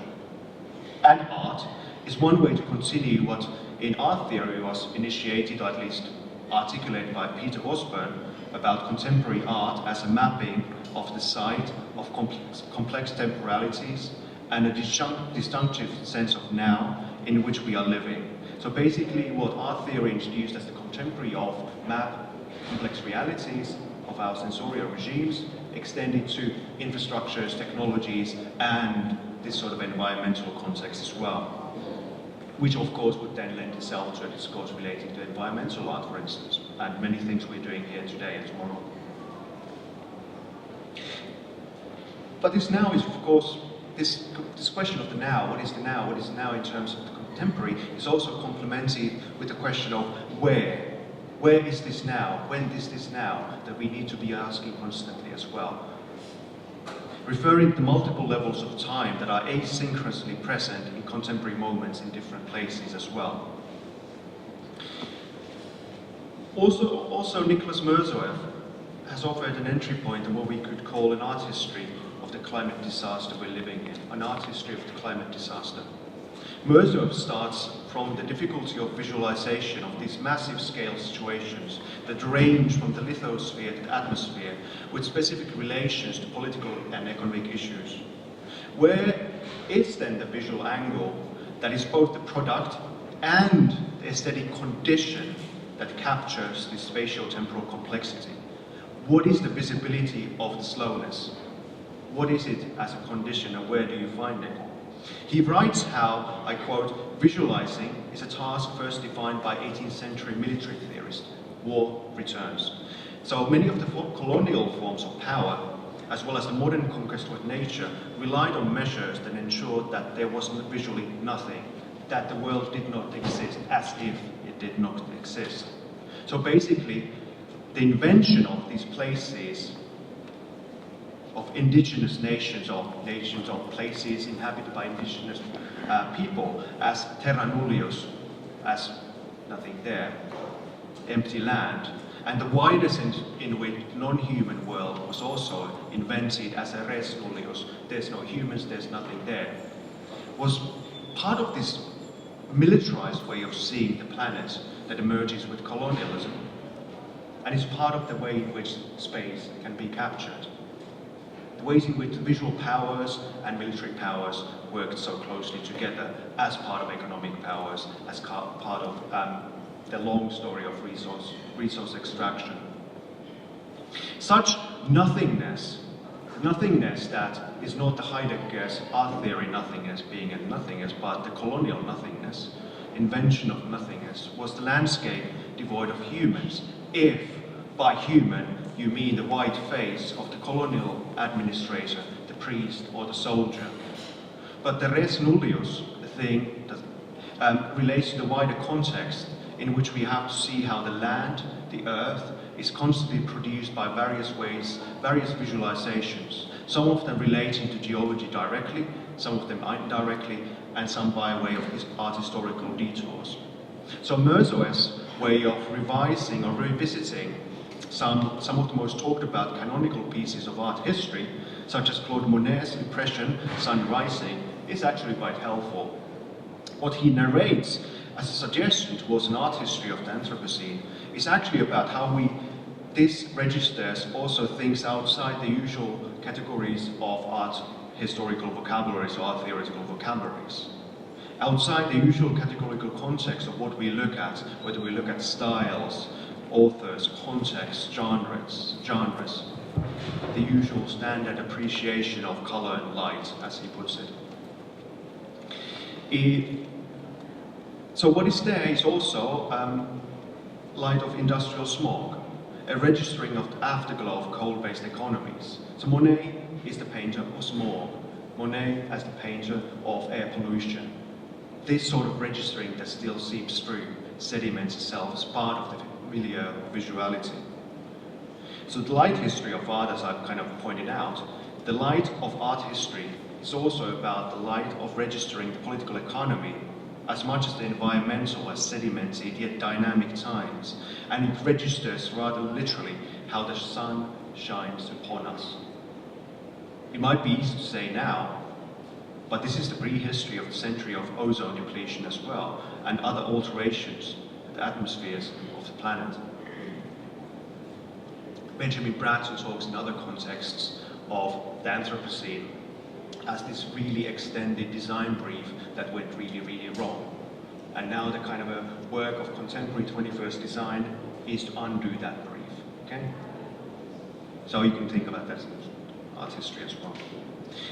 and art is one way to continue what in art theory was initiated, or at least articulated by Peter Osborne, about contemporary art as a mapping of the site of complex temporalities and a disjunctive sense of now in which we are living. So basically what art theory introduced as the contemporary of map complex realities of our sensorial regimes, extended to infrastructures, technologies, and this sort of environmental context as well, which of course would then lend itself to a discourse relating to environmental art, for instance, and many things we're doing here today and tomorrow. But this now is, of course, this question of the now, what is the now, what is the now in terms of the contemporary, is also complemented with the question of where. Where is this now? When is this now? That we need to be asking constantly as well. Referring to multiple levels of time that are asynchronously present in contemporary moments in different places as well. Also Nicholas Mirzoev has offered an entry point on what we could call an art history of the climate disaster we're living in, an art history of the climate disaster. Mirzoev starts from the difficulty of visualization of these massive scale situations that range from the lithosphere to the atmosphere with specific relations to political and economic issues. Where is then the visual angle that is both the product and the aesthetic condition that captures the spatio-temporal complexity. What is the visibility of the slowness? What is it as a condition, and where do you find it? He writes how, I quote, "Visualizing is a task first defined by 18th century military theorist. War returns." So many of the colonial forms of power, as well as the modern conquest with nature, relied on measures that ensured that there was visually nothing, that the world did not exist, as if it did not exist. So basically, the invention of these places, of indigenous nations, of places inhabited by indigenous people, as terra nullius, as nothing there, empty land, and the wider sense in which non-human world was also invented as a res nullius, there's no humans, there's nothing there, was part of this militarized way of seeing the planet that emerges with colonialism, and is part of the way in which space can be captured. The ways in which visual powers and military powers worked so closely together as part of economic powers, as part of the long story of resource extraction. Such nothingness that is not the Heidegger's art theory nothingness being a nothingness, but the colonial nothingness, invention of nothingness, was the landscape devoid of humans, if by human you mean the white face of the colonial administrator, the priest or the soldier. But the res nullius, the thing that relates to the wider context in which we have to see how the land, the earth, is constantly produced by various ways, various visualizations, some of them relating to geology directly, some of them indirectly, and some by way of art historical detours. So Merzo's way of revising or revisiting some of the most talked about canonical pieces of art history, such as Claude Monet's impression, Sun Rising, is actually quite helpful. What he narrates as a suggestion towards an art history of the Anthropocene is actually about how this registers also things outside the usual categories of art historical vocabularies or art theoretical vocabularies. Outside the usual categorical context of what we look at, whether we look at styles, authors, contexts, genres, the usual standard appreciation of color and light, as he puts it. So what is there is also light of industrial smog, a registering of the afterglow of coal-based economies. So Monet is the painter of smog, Monet as the painter of air pollution. This sort of registering that still seeps through, sediments itself as part of the milieu of visuality. So the light history of art, as I've kind of pointed out, the light of art history is also about the light of registering the political economy as much as the environmental, as sedimented yet dynamic times, and it registers rather literally how the sun shines upon us. It might be easy to say now, but this is the prehistory of the century of ozone depletion as well, and other alterations of the atmospheres of the planet. Benjamin Bratton talks in other contexts of the Anthropocene as this really extended design brief that went really, really wrong. And now the kind of a work of contemporary 21st design is to undo that brief, okay? So you can think about that as art history as well.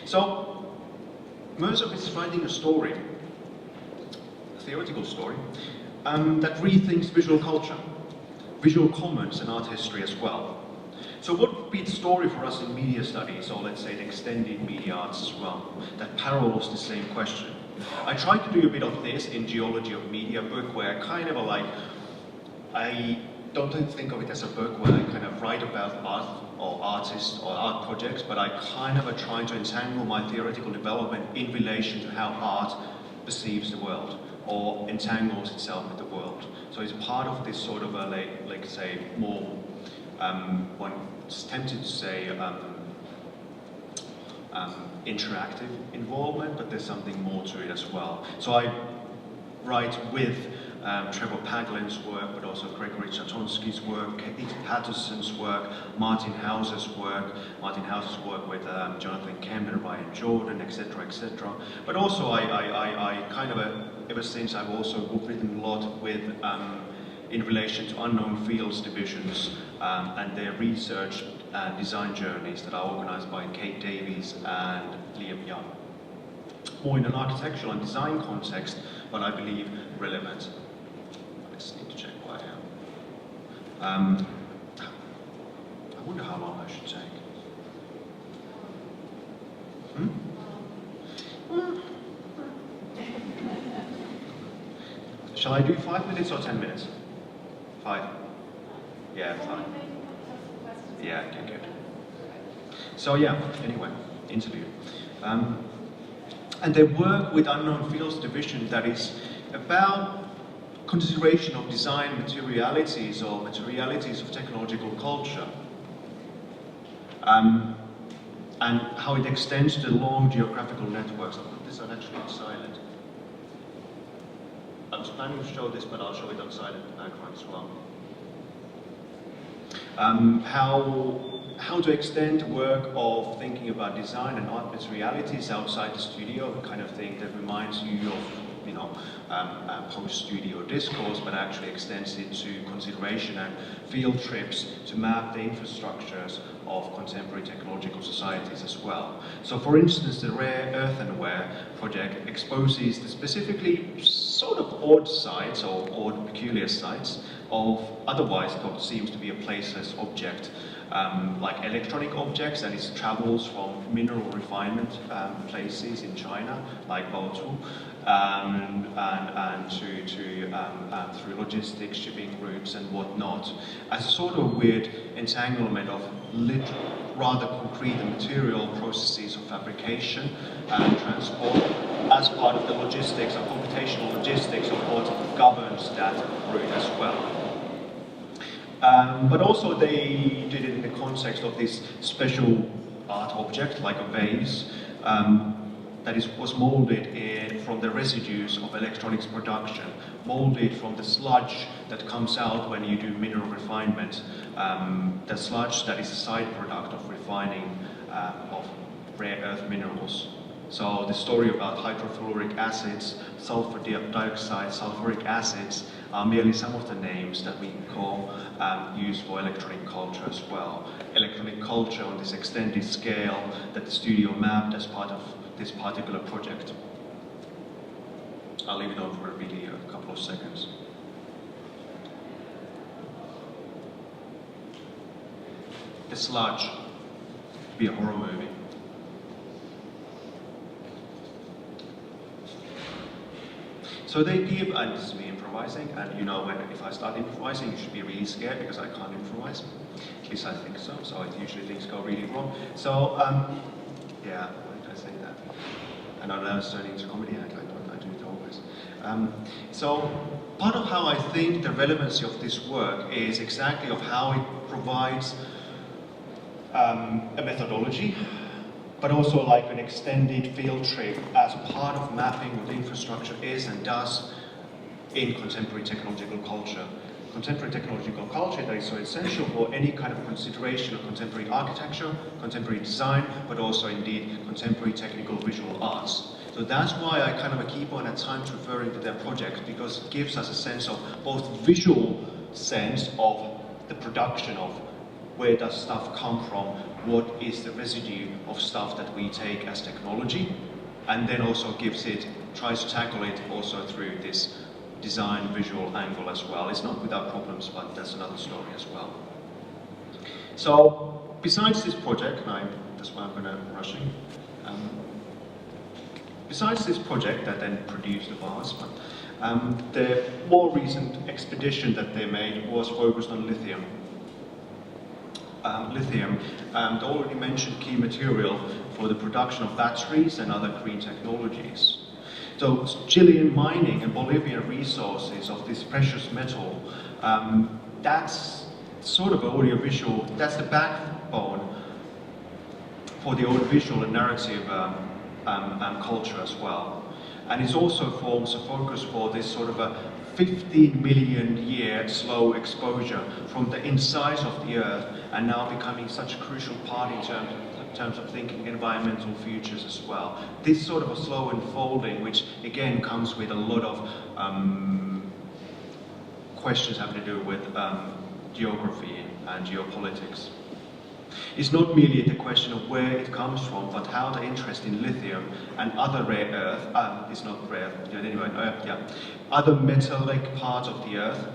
So, Merzo is writing a story, a theoretical story, that rethinks visual culture, visual commons and art history as well. So what would be the story for us in media studies, or let's say the extended media arts as well, that parallels the same question? I tried to do a bit of this in Geology of Media book, where I kind of I don't think of it as a book where I kind of write about art or artists or art projects, but I kind of try to entangle my theoretical development in relation to how art perceives the world or entangles itself with the world. So it's part of this sort of a, like say, more, one's tempted to say, interactive involvement, but there's something more to it as well. So I write with Trevor Paglen's work, but also Gregory Chatonsky's work, Keith Patterson's work, Martin Hauser's work with Jonathan Kemner, Ryan Jordan, etc., etc. But also I kind of, ever since I've also written a lot with in relation to unknown fields divisions and their research and design journeys that are organized by Kate Davies and Liam Young. More in an architectural and design context, but I believe relevant. I just need to check where I am. I wonder how long I should take. Shall I do 5 minutes or 10 minutes? 5? Yeah, 5. Yeah, okay, good. So yeah, anyway, interview. And they work with unknown fields division that is about consideration of design materialities or materialities of technological culture. And how it extends to the long geographical networks. I'll put this on actually on silent. I was planning to show this, but I'll show it on silent in the background as well. How to extend the work of thinking about design and art materialities outside the studio, the kind of thing that reminds you of, you know, post-studio discourse, but actually extends it to consideration and field trips to map the infrastructures of contemporary technological societies as well. So for instance, the Rare Earthenware project exposes the specifically sort of odd sites or odd peculiar sites of otherwise what seems to be a placeless object, like electronic objects, and its travels from mineral refinement places in China, like Baotou, and through logistics, shipping routes and whatnot, as a sort of weird entanglement of rather concrete and material processes of fabrication and transport as part of the logistics and computational logistics of what governs that route as well. But also they did it in the context of this special art object, like a vase, that was molded from the residues of electronics production, molded from the sludge that comes out when you do mineral refinement, the sludge that is a side product of refining of rare earth minerals. So the story about hydrofluoric acids, sulfur dioxide, sulfuric acids are merely some of the names that we call used for electronic culture as well. Electronic culture on this extended scale that the studio mapped as part of this particular project. I'll leave it on for really a couple of seconds. The sludge could be a horror movie. So they give, and this is me improvising, and you know, if I start improvising, you should be really scared because I can't improvise. At least I think so, so usually things go really wrong. So, yeah, why did I say that? And I know it's turning into comedy act, I do it always. So, part of how I think the relevancy of this work is exactly of how it provides a methodology, but also like an extended field trip as part of mapping what infrastructure is and does in contemporary technological culture. Contemporary technological culture that is so essential for any kind of consideration of contemporary architecture, contemporary design, but also indeed contemporary technical visual arts. So that's why I kind of keep on at times referring to their projects, because it gives us a sense of both visual sense of the production of where does stuff come from, what is the residue of stuff that we take as technology, and then also tries to tackle it also through this design visual angle as well. It's not without problems, but that's another story as well. So besides this project, that's why I'm going to rushing. Besides this project that then produced the vase, the more recent expedition that they made was focused on lithium. The already mentioned key material for the production of batteries and other green technologies. So Chilean mining and Bolivian resources of this precious metal, that's sort of audiovisual, that's the backbone for the audiovisual and narrative culture as well. And it also forms a focus for this sort of a 15 million year slow exposure from the inside of the Earth, and now becoming such a crucial part in terms of thinking environmental futures as well. This sort of a slow unfolding, which again comes with a lot of questions having to do with geography and geopolitics. It's not merely the question of where it comes from, but how the interest in lithium and other rare earth, it's not rare, anyway, other metallic parts of the earth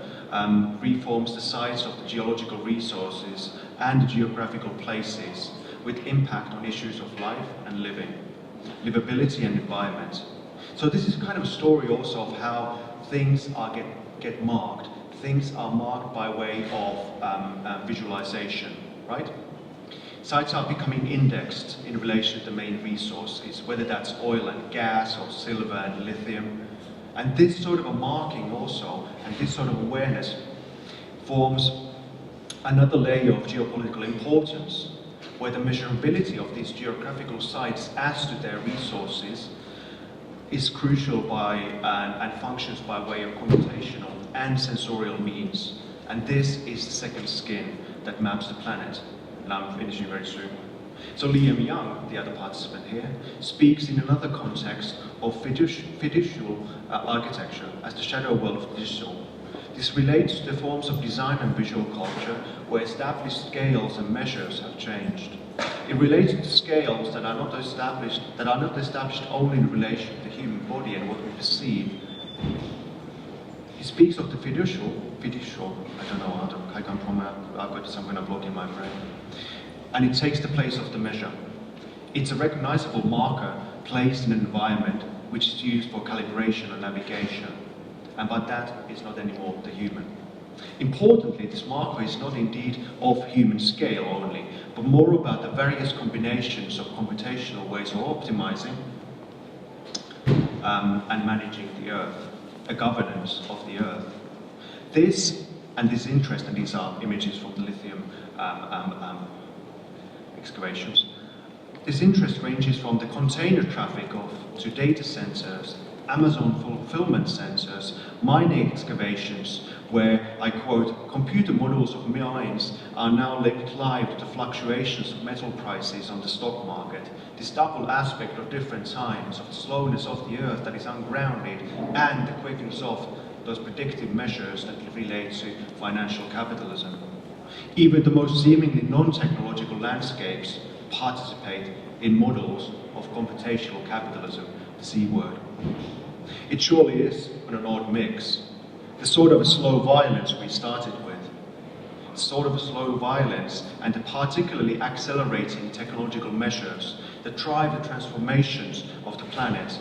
reforms the size of the geological resources and the geographical places with impact on issues of life and living, livability and environment. So this is kind of a story also of how things get marked. Things are marked by way of visualization, right? Sites are becoming indexed in relation to the main resources, whether that's oil and gas or silver and lithium. And this sort of a marking also, and this sort of awareness forms another layer of geopolitical importance, where the measurability of these geographical sites as to their resources is crucial and functions by way of computational and sensorial means. And this is the second skin that maps the planet. And I'm finishing very soon. So Liam Young, the other participant here, speaks in another context of fiducial architecture as the shadow world of digital. This relates to the forms of design and visual culture where established scales and measures have changed. It relates to scales that are not established only in relation to the human body and what we perceive. He speaks of the fiducial, I don't know how to, I come from, I've got some kind of block in my brain. And it takes the place of the measure. It's a recognizable marker placed in an environment which is used for calibration and navigation. And but that is not anymore the human. Importantly, this marker is not indeed of human scale only, but more about the various combinations of computational ways of optimizing and managing the Earth, a governance of the Earth. This interest, and these are images from the lithium excavations, this interest ranges from the container traffic to data centers, Amazon fulfillment centers, mining excavations, where, I quote, computer models of mines are now linked live to fluctuations of metal prices on the stock market. This double aspect of different times, of the slowness of the Earth that is ungrounded, and the quickness of those predictive measures that relate to financial capitalism. Even the most seemingly non-technological landscapes participate in models of computational capitalism, the C word. It surely is an odd mix. The sort of a slow violence we started with, sort of a slow violence and the particularly accelerating technological measures that drive the transformations of the planet,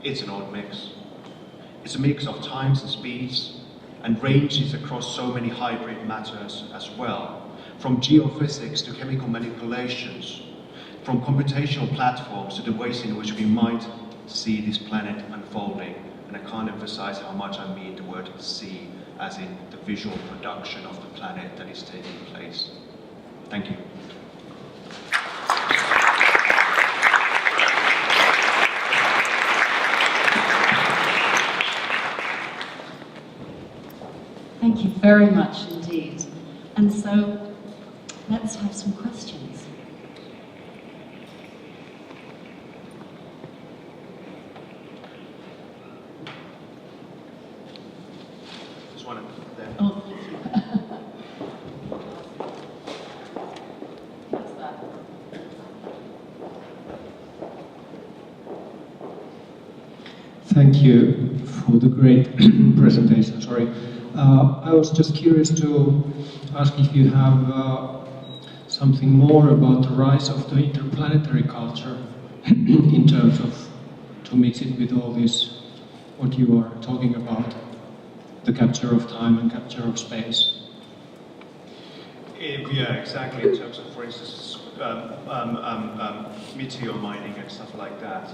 it's an odd mix. It's a mix of times and speeds and ranges across so many hybrid matters as well, from geophysics to chemical manipulations, from computational platforms to the ways in which we might see this planet unfolding. And I can't emphasize how much I mean the word see, as in the visual production of the planet that is taking place. Thank you. Thank you very much indeed. And so, let's have some questions. One there. Oh, thank you. What's that? Thank you for the great presentation. Sorry. I was just curious to ask if you have something more about the rise of the interplanetary culture in terms of, to mix it with all this, what you are talking about. The capture of time and capture of space. Yeah, exactly. In terms of, for instance, meteor mining and stuff like that.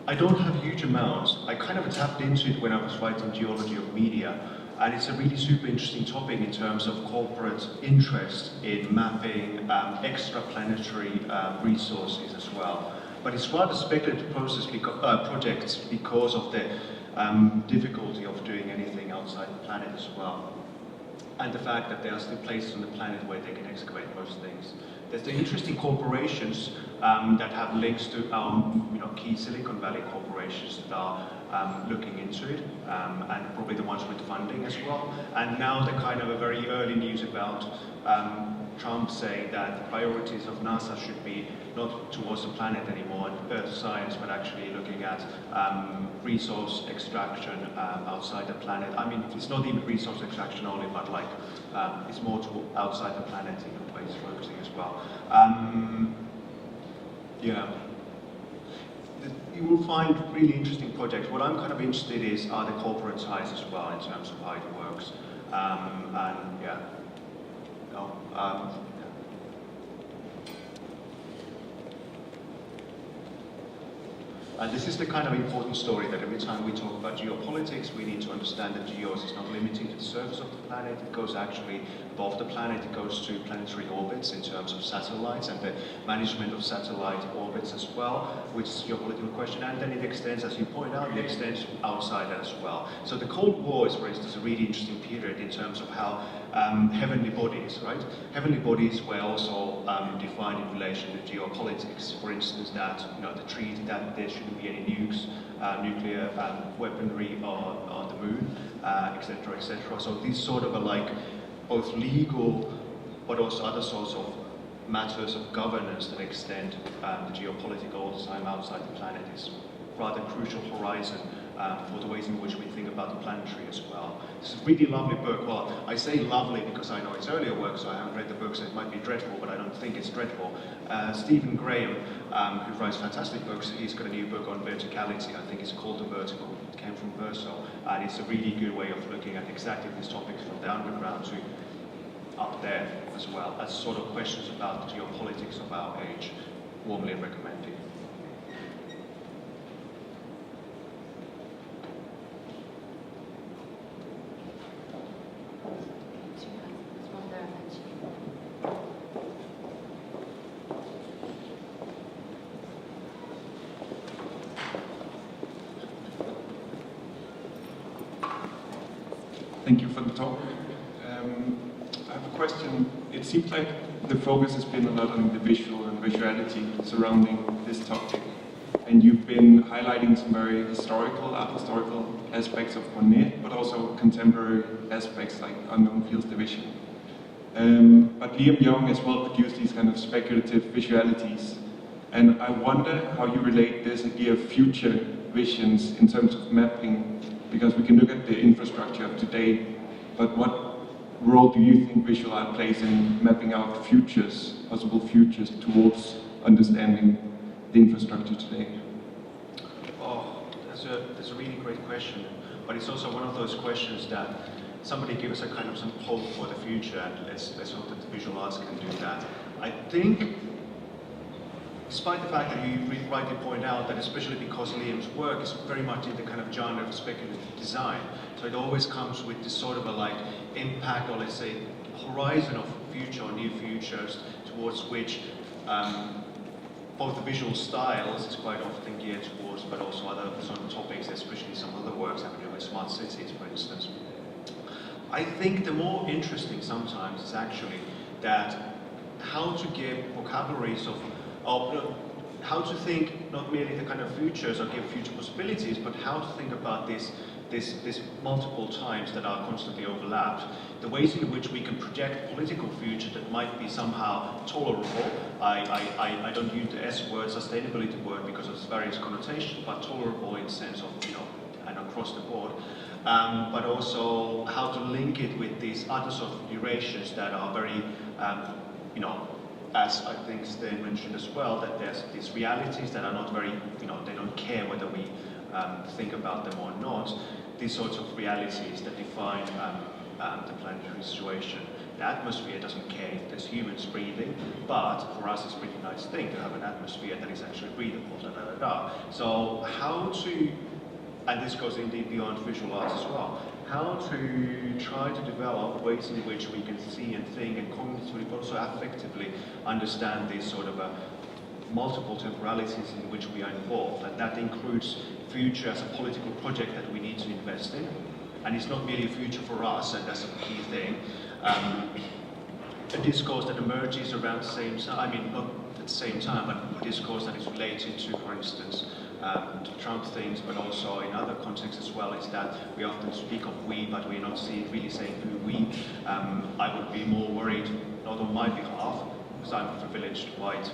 I don't have huge amounts. I kind of tapped into it when I was writing Geology of Media, and it's a really super interesting topic in terms of corporate interest in mapping extraplanetary resources as well. But it's rather speculative projects because of the difficulty of doing anything outside the planet as well. And the fact that there are still places on the planet where they can excavate most things. There's the interesting corporations that have links to key Silicon Valley corporations that are looking into it, and probably the ones with funding as well. And now the kind of a very early news about Trump saying that the priorities of NASA should be not towards the planet anymore and Earth science, but actually looking at resource extraction outside the planet. I mean, it's not even resource extraction only, but like it's more to outside the planet in a way it's focusing as well. Yeah. You will find really interesting projects. What I'm kind of interested in are the corporate ties as well in terms of how it works. And yeah. No, And this is the kind of important story that every time we talk about geopolitics, we need to understand that geos is not limited to the surface of the planet. It goes actually above the planet. It goes to planetary orbits in terms of satellites and the management of satellite orbits as well, which is a geopolitical question. And then it extends, as you point out, it extends outside as well. So the Cold War is, for instance, a really interesting period in terms of how heavenly bodies, right? Heavenly bodies were also defined in relation to geopolitics. For instance, that the treaty that there shouldn't be any nukes, nuclear weaponry on the moon, etc., etc. So these sort of are like both legal, but also other sorts of matters of governance that extend the geopolitical all the time outside the planet is rather crucial horizon for the ways in which we think about the planetary as well. It's a really lovely book. Well, I say lovely because I know it's earlier work, so I haven't read the book, so it might be dreadful, but I don't think it's dreadful. Stephen Graham, who writes fantastic books, he's got a new book on verticality. I think it's called The Vertical. It came from Verso, and it's a really good way of looking at exactly these topics from the underground to up there as well, as sort of questions about the geopolitics of our age. Warmly recommended. Thank you for the talk. I have a question. It seems like the focus has been a lot on the visual and visuality surrounding this topic. And you've been highlighting some very historical aspects of Monet, but also contemporary aspects like unknown fields division. But Liam Young as well produced these kind of speculative visualities. And I wonder how you relate this idea of future visions in terms of mapping, because we can look at the infrastructure of today, but what role do you think visual art plays in mapping out futures, possible futures, towards understanding the infrastructure today? Oh, that's a really great question, but it's also one of those questions that somebody give us a kind of some hope for the future, and let's hope that the visual arts can do that. I think, despite the fact that you rightly point out that especially because Liam's work is very much in the kind of genre of speculative design, so it always comes with this sort of a like impact, or let's say horizon of future or near futures towards which both the visual styles is quite often geared towards, but also other sort of topics, especially some other works having to do with smart cities, for instance. I think the more interesting sometimes is actually that how to give vocabularies of how to think not merely the kind of futures or give future possibilities, but how to think about this multiple times that are constantly overlapped, the ways in which we can project political future that might be somehow tolerable. I don't use the S word, sustainability word, because of its various connotations, but tolerable in the sense of, and across the board. But also how to link it with these other sort of durations that are very, as I think Sten mentioned as well, that there's these realities that are not very, they don't care whether we think about them or not. These sorts of realities that define the planetary situation. The atmosphere doesn't care if there's humans breathing, but for us it's a pretty nice thing to have an atmosphere that is actually breathable, So how to, and this goes indeed beyond visual arts as well, how to try to develop ways in which we can see and think and cognitively, but also affectively understand these sort of multiple temporalities in which we are involved. And that includes future as a political project that we need to invest in. And it's not merely a future for us, and that's a key thing. a discourse that emerges around the same time, I mean, not at the same time, but a discourse that is related to, for instance, to Trump things, but also in other contexts as well, is that we often speak of we, but we're not really saying who we. I would be more worried, not on my behalf, because I'm a privileged white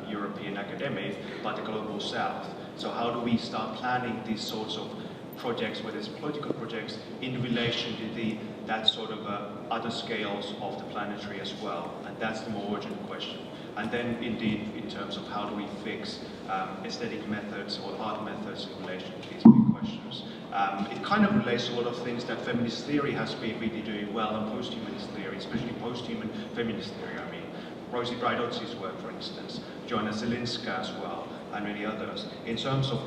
European academic, but the global south. So how do we start planning these sorts of projects, whether it's political projects, in relation to that sort of other scales of the planetary as well? And that's the more urgent question. And then indeed, in terms of how do we fix aesthetic methods or art methods in relation to these big questions. It kind of relates to a lot of things that feminist theory has been really doing well, and post-humanist theory, especially post-human feminist theory. I mean, Rosie Braidotti's work, for instance, Joanna Zielinska as well, and many others, in terms of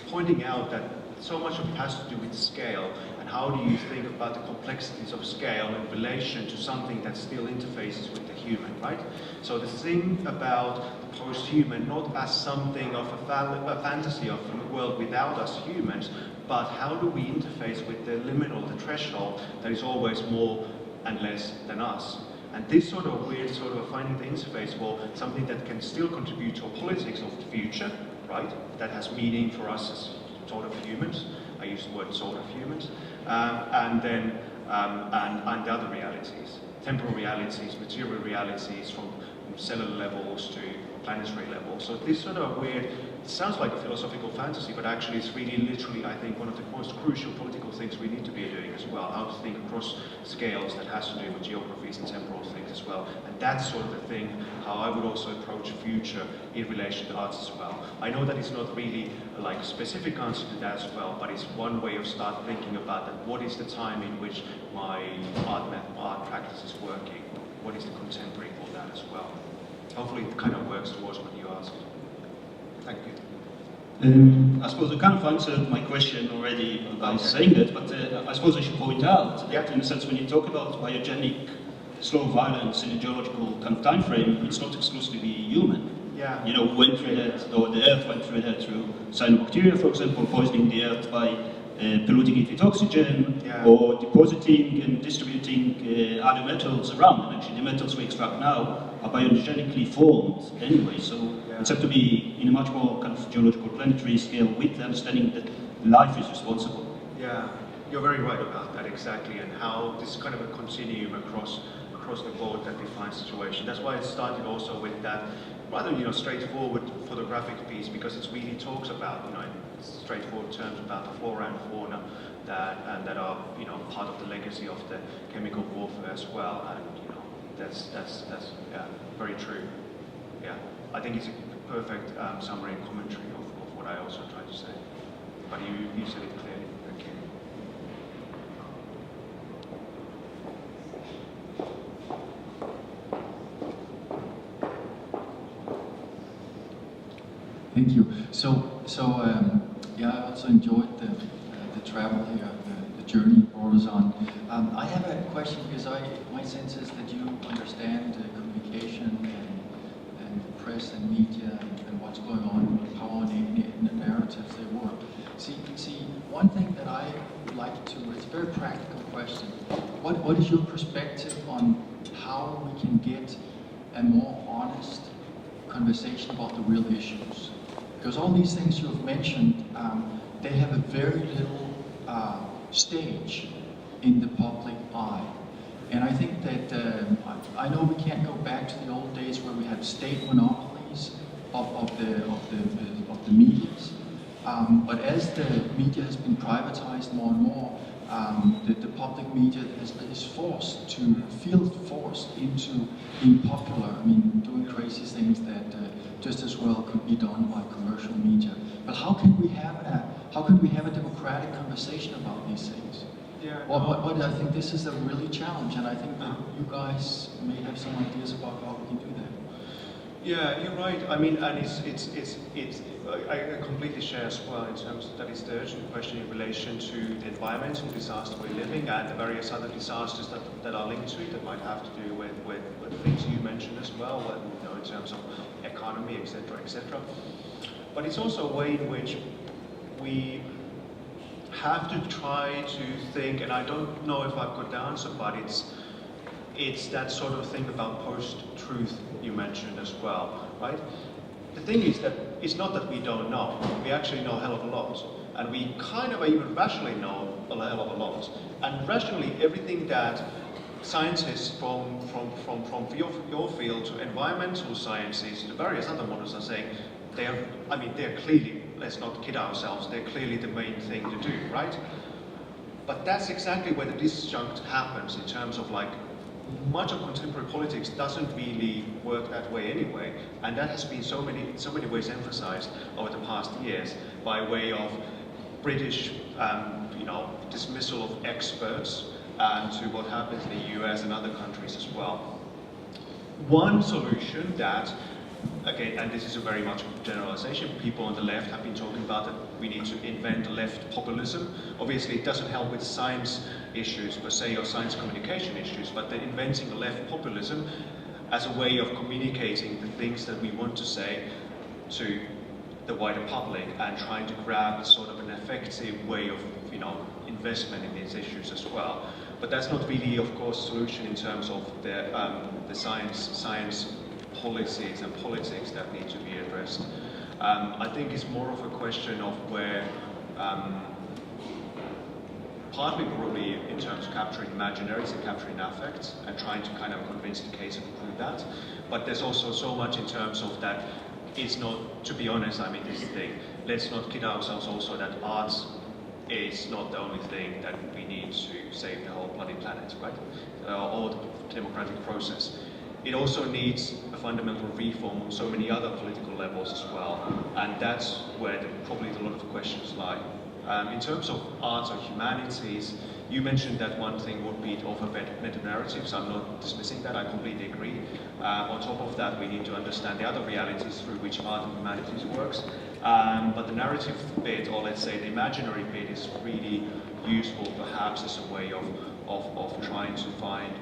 pointing out that so much of it has to do with scale, and how do you think about the complexities of scale in relation to something that still interfaces with the human, right? So the thing about the post-human, not as something of a fantasy of a world without us humans, but how do we interface with the liminal, the threshold that is always more and less than us? And this sort of weird sort of finding the interface for something that can still contribute to a politics of the future, right? That has meaning for us as sort of humans. I use the word sort of humans. And then and the other realities, temporal realities, material realities from cellular levels to planetary levels. So this sort of weird, it sounds like a philosophical fantasy, but actually it's really literally, I think, one of the most crucial political things we need to be doing as well, how to think across scales that has to do with geographies and temporal things as well. And that's sort of the thing, how I would also approach future in relation to arts as well. I know that it's not really like a specific answer to that as well, but it's one way of start thinking about that. What is the time in which my art practice is working? What is the contemporary for that as well? Hopefully it kind of works towards what you asked. Thank you. I suppose I kind of answered my question already by saying that, but I suppose I should point out that in a sense when you talk about biogenic slow violence in a geological kind of time frame, it's not exclusively human. Yeah. You know, we went through that, or the Earth went through that through cyanobacteria, for example, poisoning the Earth by polluting it with oxygen, or depositing and distributing other metals around. And actually the metals we extract now are biogenically formed anyway, so it's have to be in a much more kind of geological planetary scale with the understanding that life is responsible. Yeah, you're very right about that, exactly, and how this is kind of a continuum across the board that defines the situation. That's why it started also with that rather, straightforward photographic piece, because it really talks about, in straightforward terms about the flora and fauna that are, part of the legacy of the chemical warfare as well, and, that's very true. Yeah, I think it's a perfect summary and commentary of what I also tried to say. But you said it clearly. Thank you. Thank you. I also enjoyed the travel here, the journey brought us on. I have a question because my sense is that you understand communication and press and media and what's going on with power and the narratives they work. See, one thing that I would like to, it's a very practical question. What is your perspective on how we can get a more honest conversation about the real issues? Because all these things you have mentioned, they have a very little stage in the public eye. And I think that, I know we can't go back to the old days where we had state monopolies of the medias. But as the media has been privatized more and more, the public media is forced into being popular. I mean, doing crazy things that just as well could be done by commercial media. But how can we have a democratic conversation about these things? Yeah. What I think this is a really challenge, and I think that you guys may have some ideas about how we can do that. Yeah, you're right. I mean, and I completely share as well in terms of that it's the urgent question in relation to the environmental disaster we're living and the various other disasters that are linked to it that might have to do with things you mentioned as well, in terms of economy, etc., etc. But it's also a way in which we have to try to think, and I don't know if I've got the answer, but it's it's that sort of thing about post-truth you mentioned as well, right? The thing is that it's not that we don't know. We actually know a hell of a lot. And we kind of even rationally know a hell of a lot. And rationally, everything that scientists from your field to environmental sciences to various other models are saying, they're clearly, let's not kid ourselves, they're clearly the main thing to do, right? But that's exactly where the disjunct happens in terms of like, much of contemporary politics doesn't really work that way anyway, and that has been so many ways emphasized over the past years by way of British, dismissal of experts, and to what happens in the US and other countries as well. One solution that, again, and this is a very much generalization, people on the left have been talking about that we need to invent left populism. Obviously, it doesn't help with science issues per se or science communication issues, but they're inventing a left populism as a way of communicating the things that we want to say to the wider public and trying to grab sort of an effective way of, investment in these issues as well. But that's not really, of course, a solution in terms of the science policies and politics that need to be addressed. I think it's more of a question of where, partly probably in terms of capturing imaginaries and capturing affects and trying to kind of convince the case and prove that. But there's also so much in terms of that it's not, to be honest, this thing, let's not kid ourselves also that art is not the only thing that we need to save the whole bloody planet, right? Or the democratic process. It also needs a fundamental reform on so many other political levels as well, and that's where probably a lot of questions lie. In terms of arts or humanities, you mentioned that one thing would be to offer meta-narratives. I'm not dismissing that, I completely agree. On top of that, we need to understand the other realities through which art and humanities works. But the narrative bit, or let's say the imaginary bit, is really useful perhaps as a way of trying to find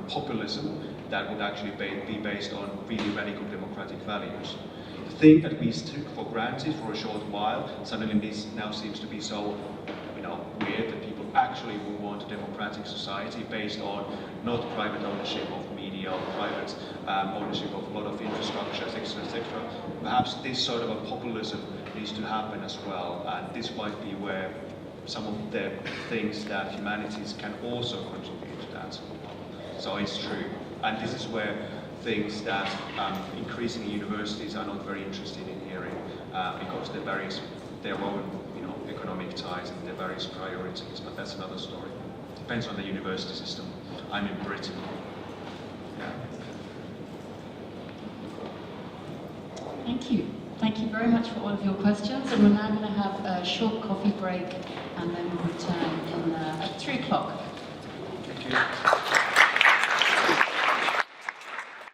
populism that would actually be based on really radical democratic values. The thing that we took for granted for a short while, suddenly this now seems to be so weird that people actually will want a democratic society based on not private ownership of media or private ownership of a lot of infrastructure, etc., etc. Perhaps this sort of a populism needs to happen as well, and this might be where some of the things that humanities can also contribute to that. So it's true, and this is where things that increasingly universities are not very interested in hearing because they're their own economic ties and their various priorities, but that's another story. Depends on the university system. I'm in Britain. Yeah. Thank you. Thank you very much for all of your questions, and we're now going to have a short coffee break and then we'll return at 3 o'clock. Thank you.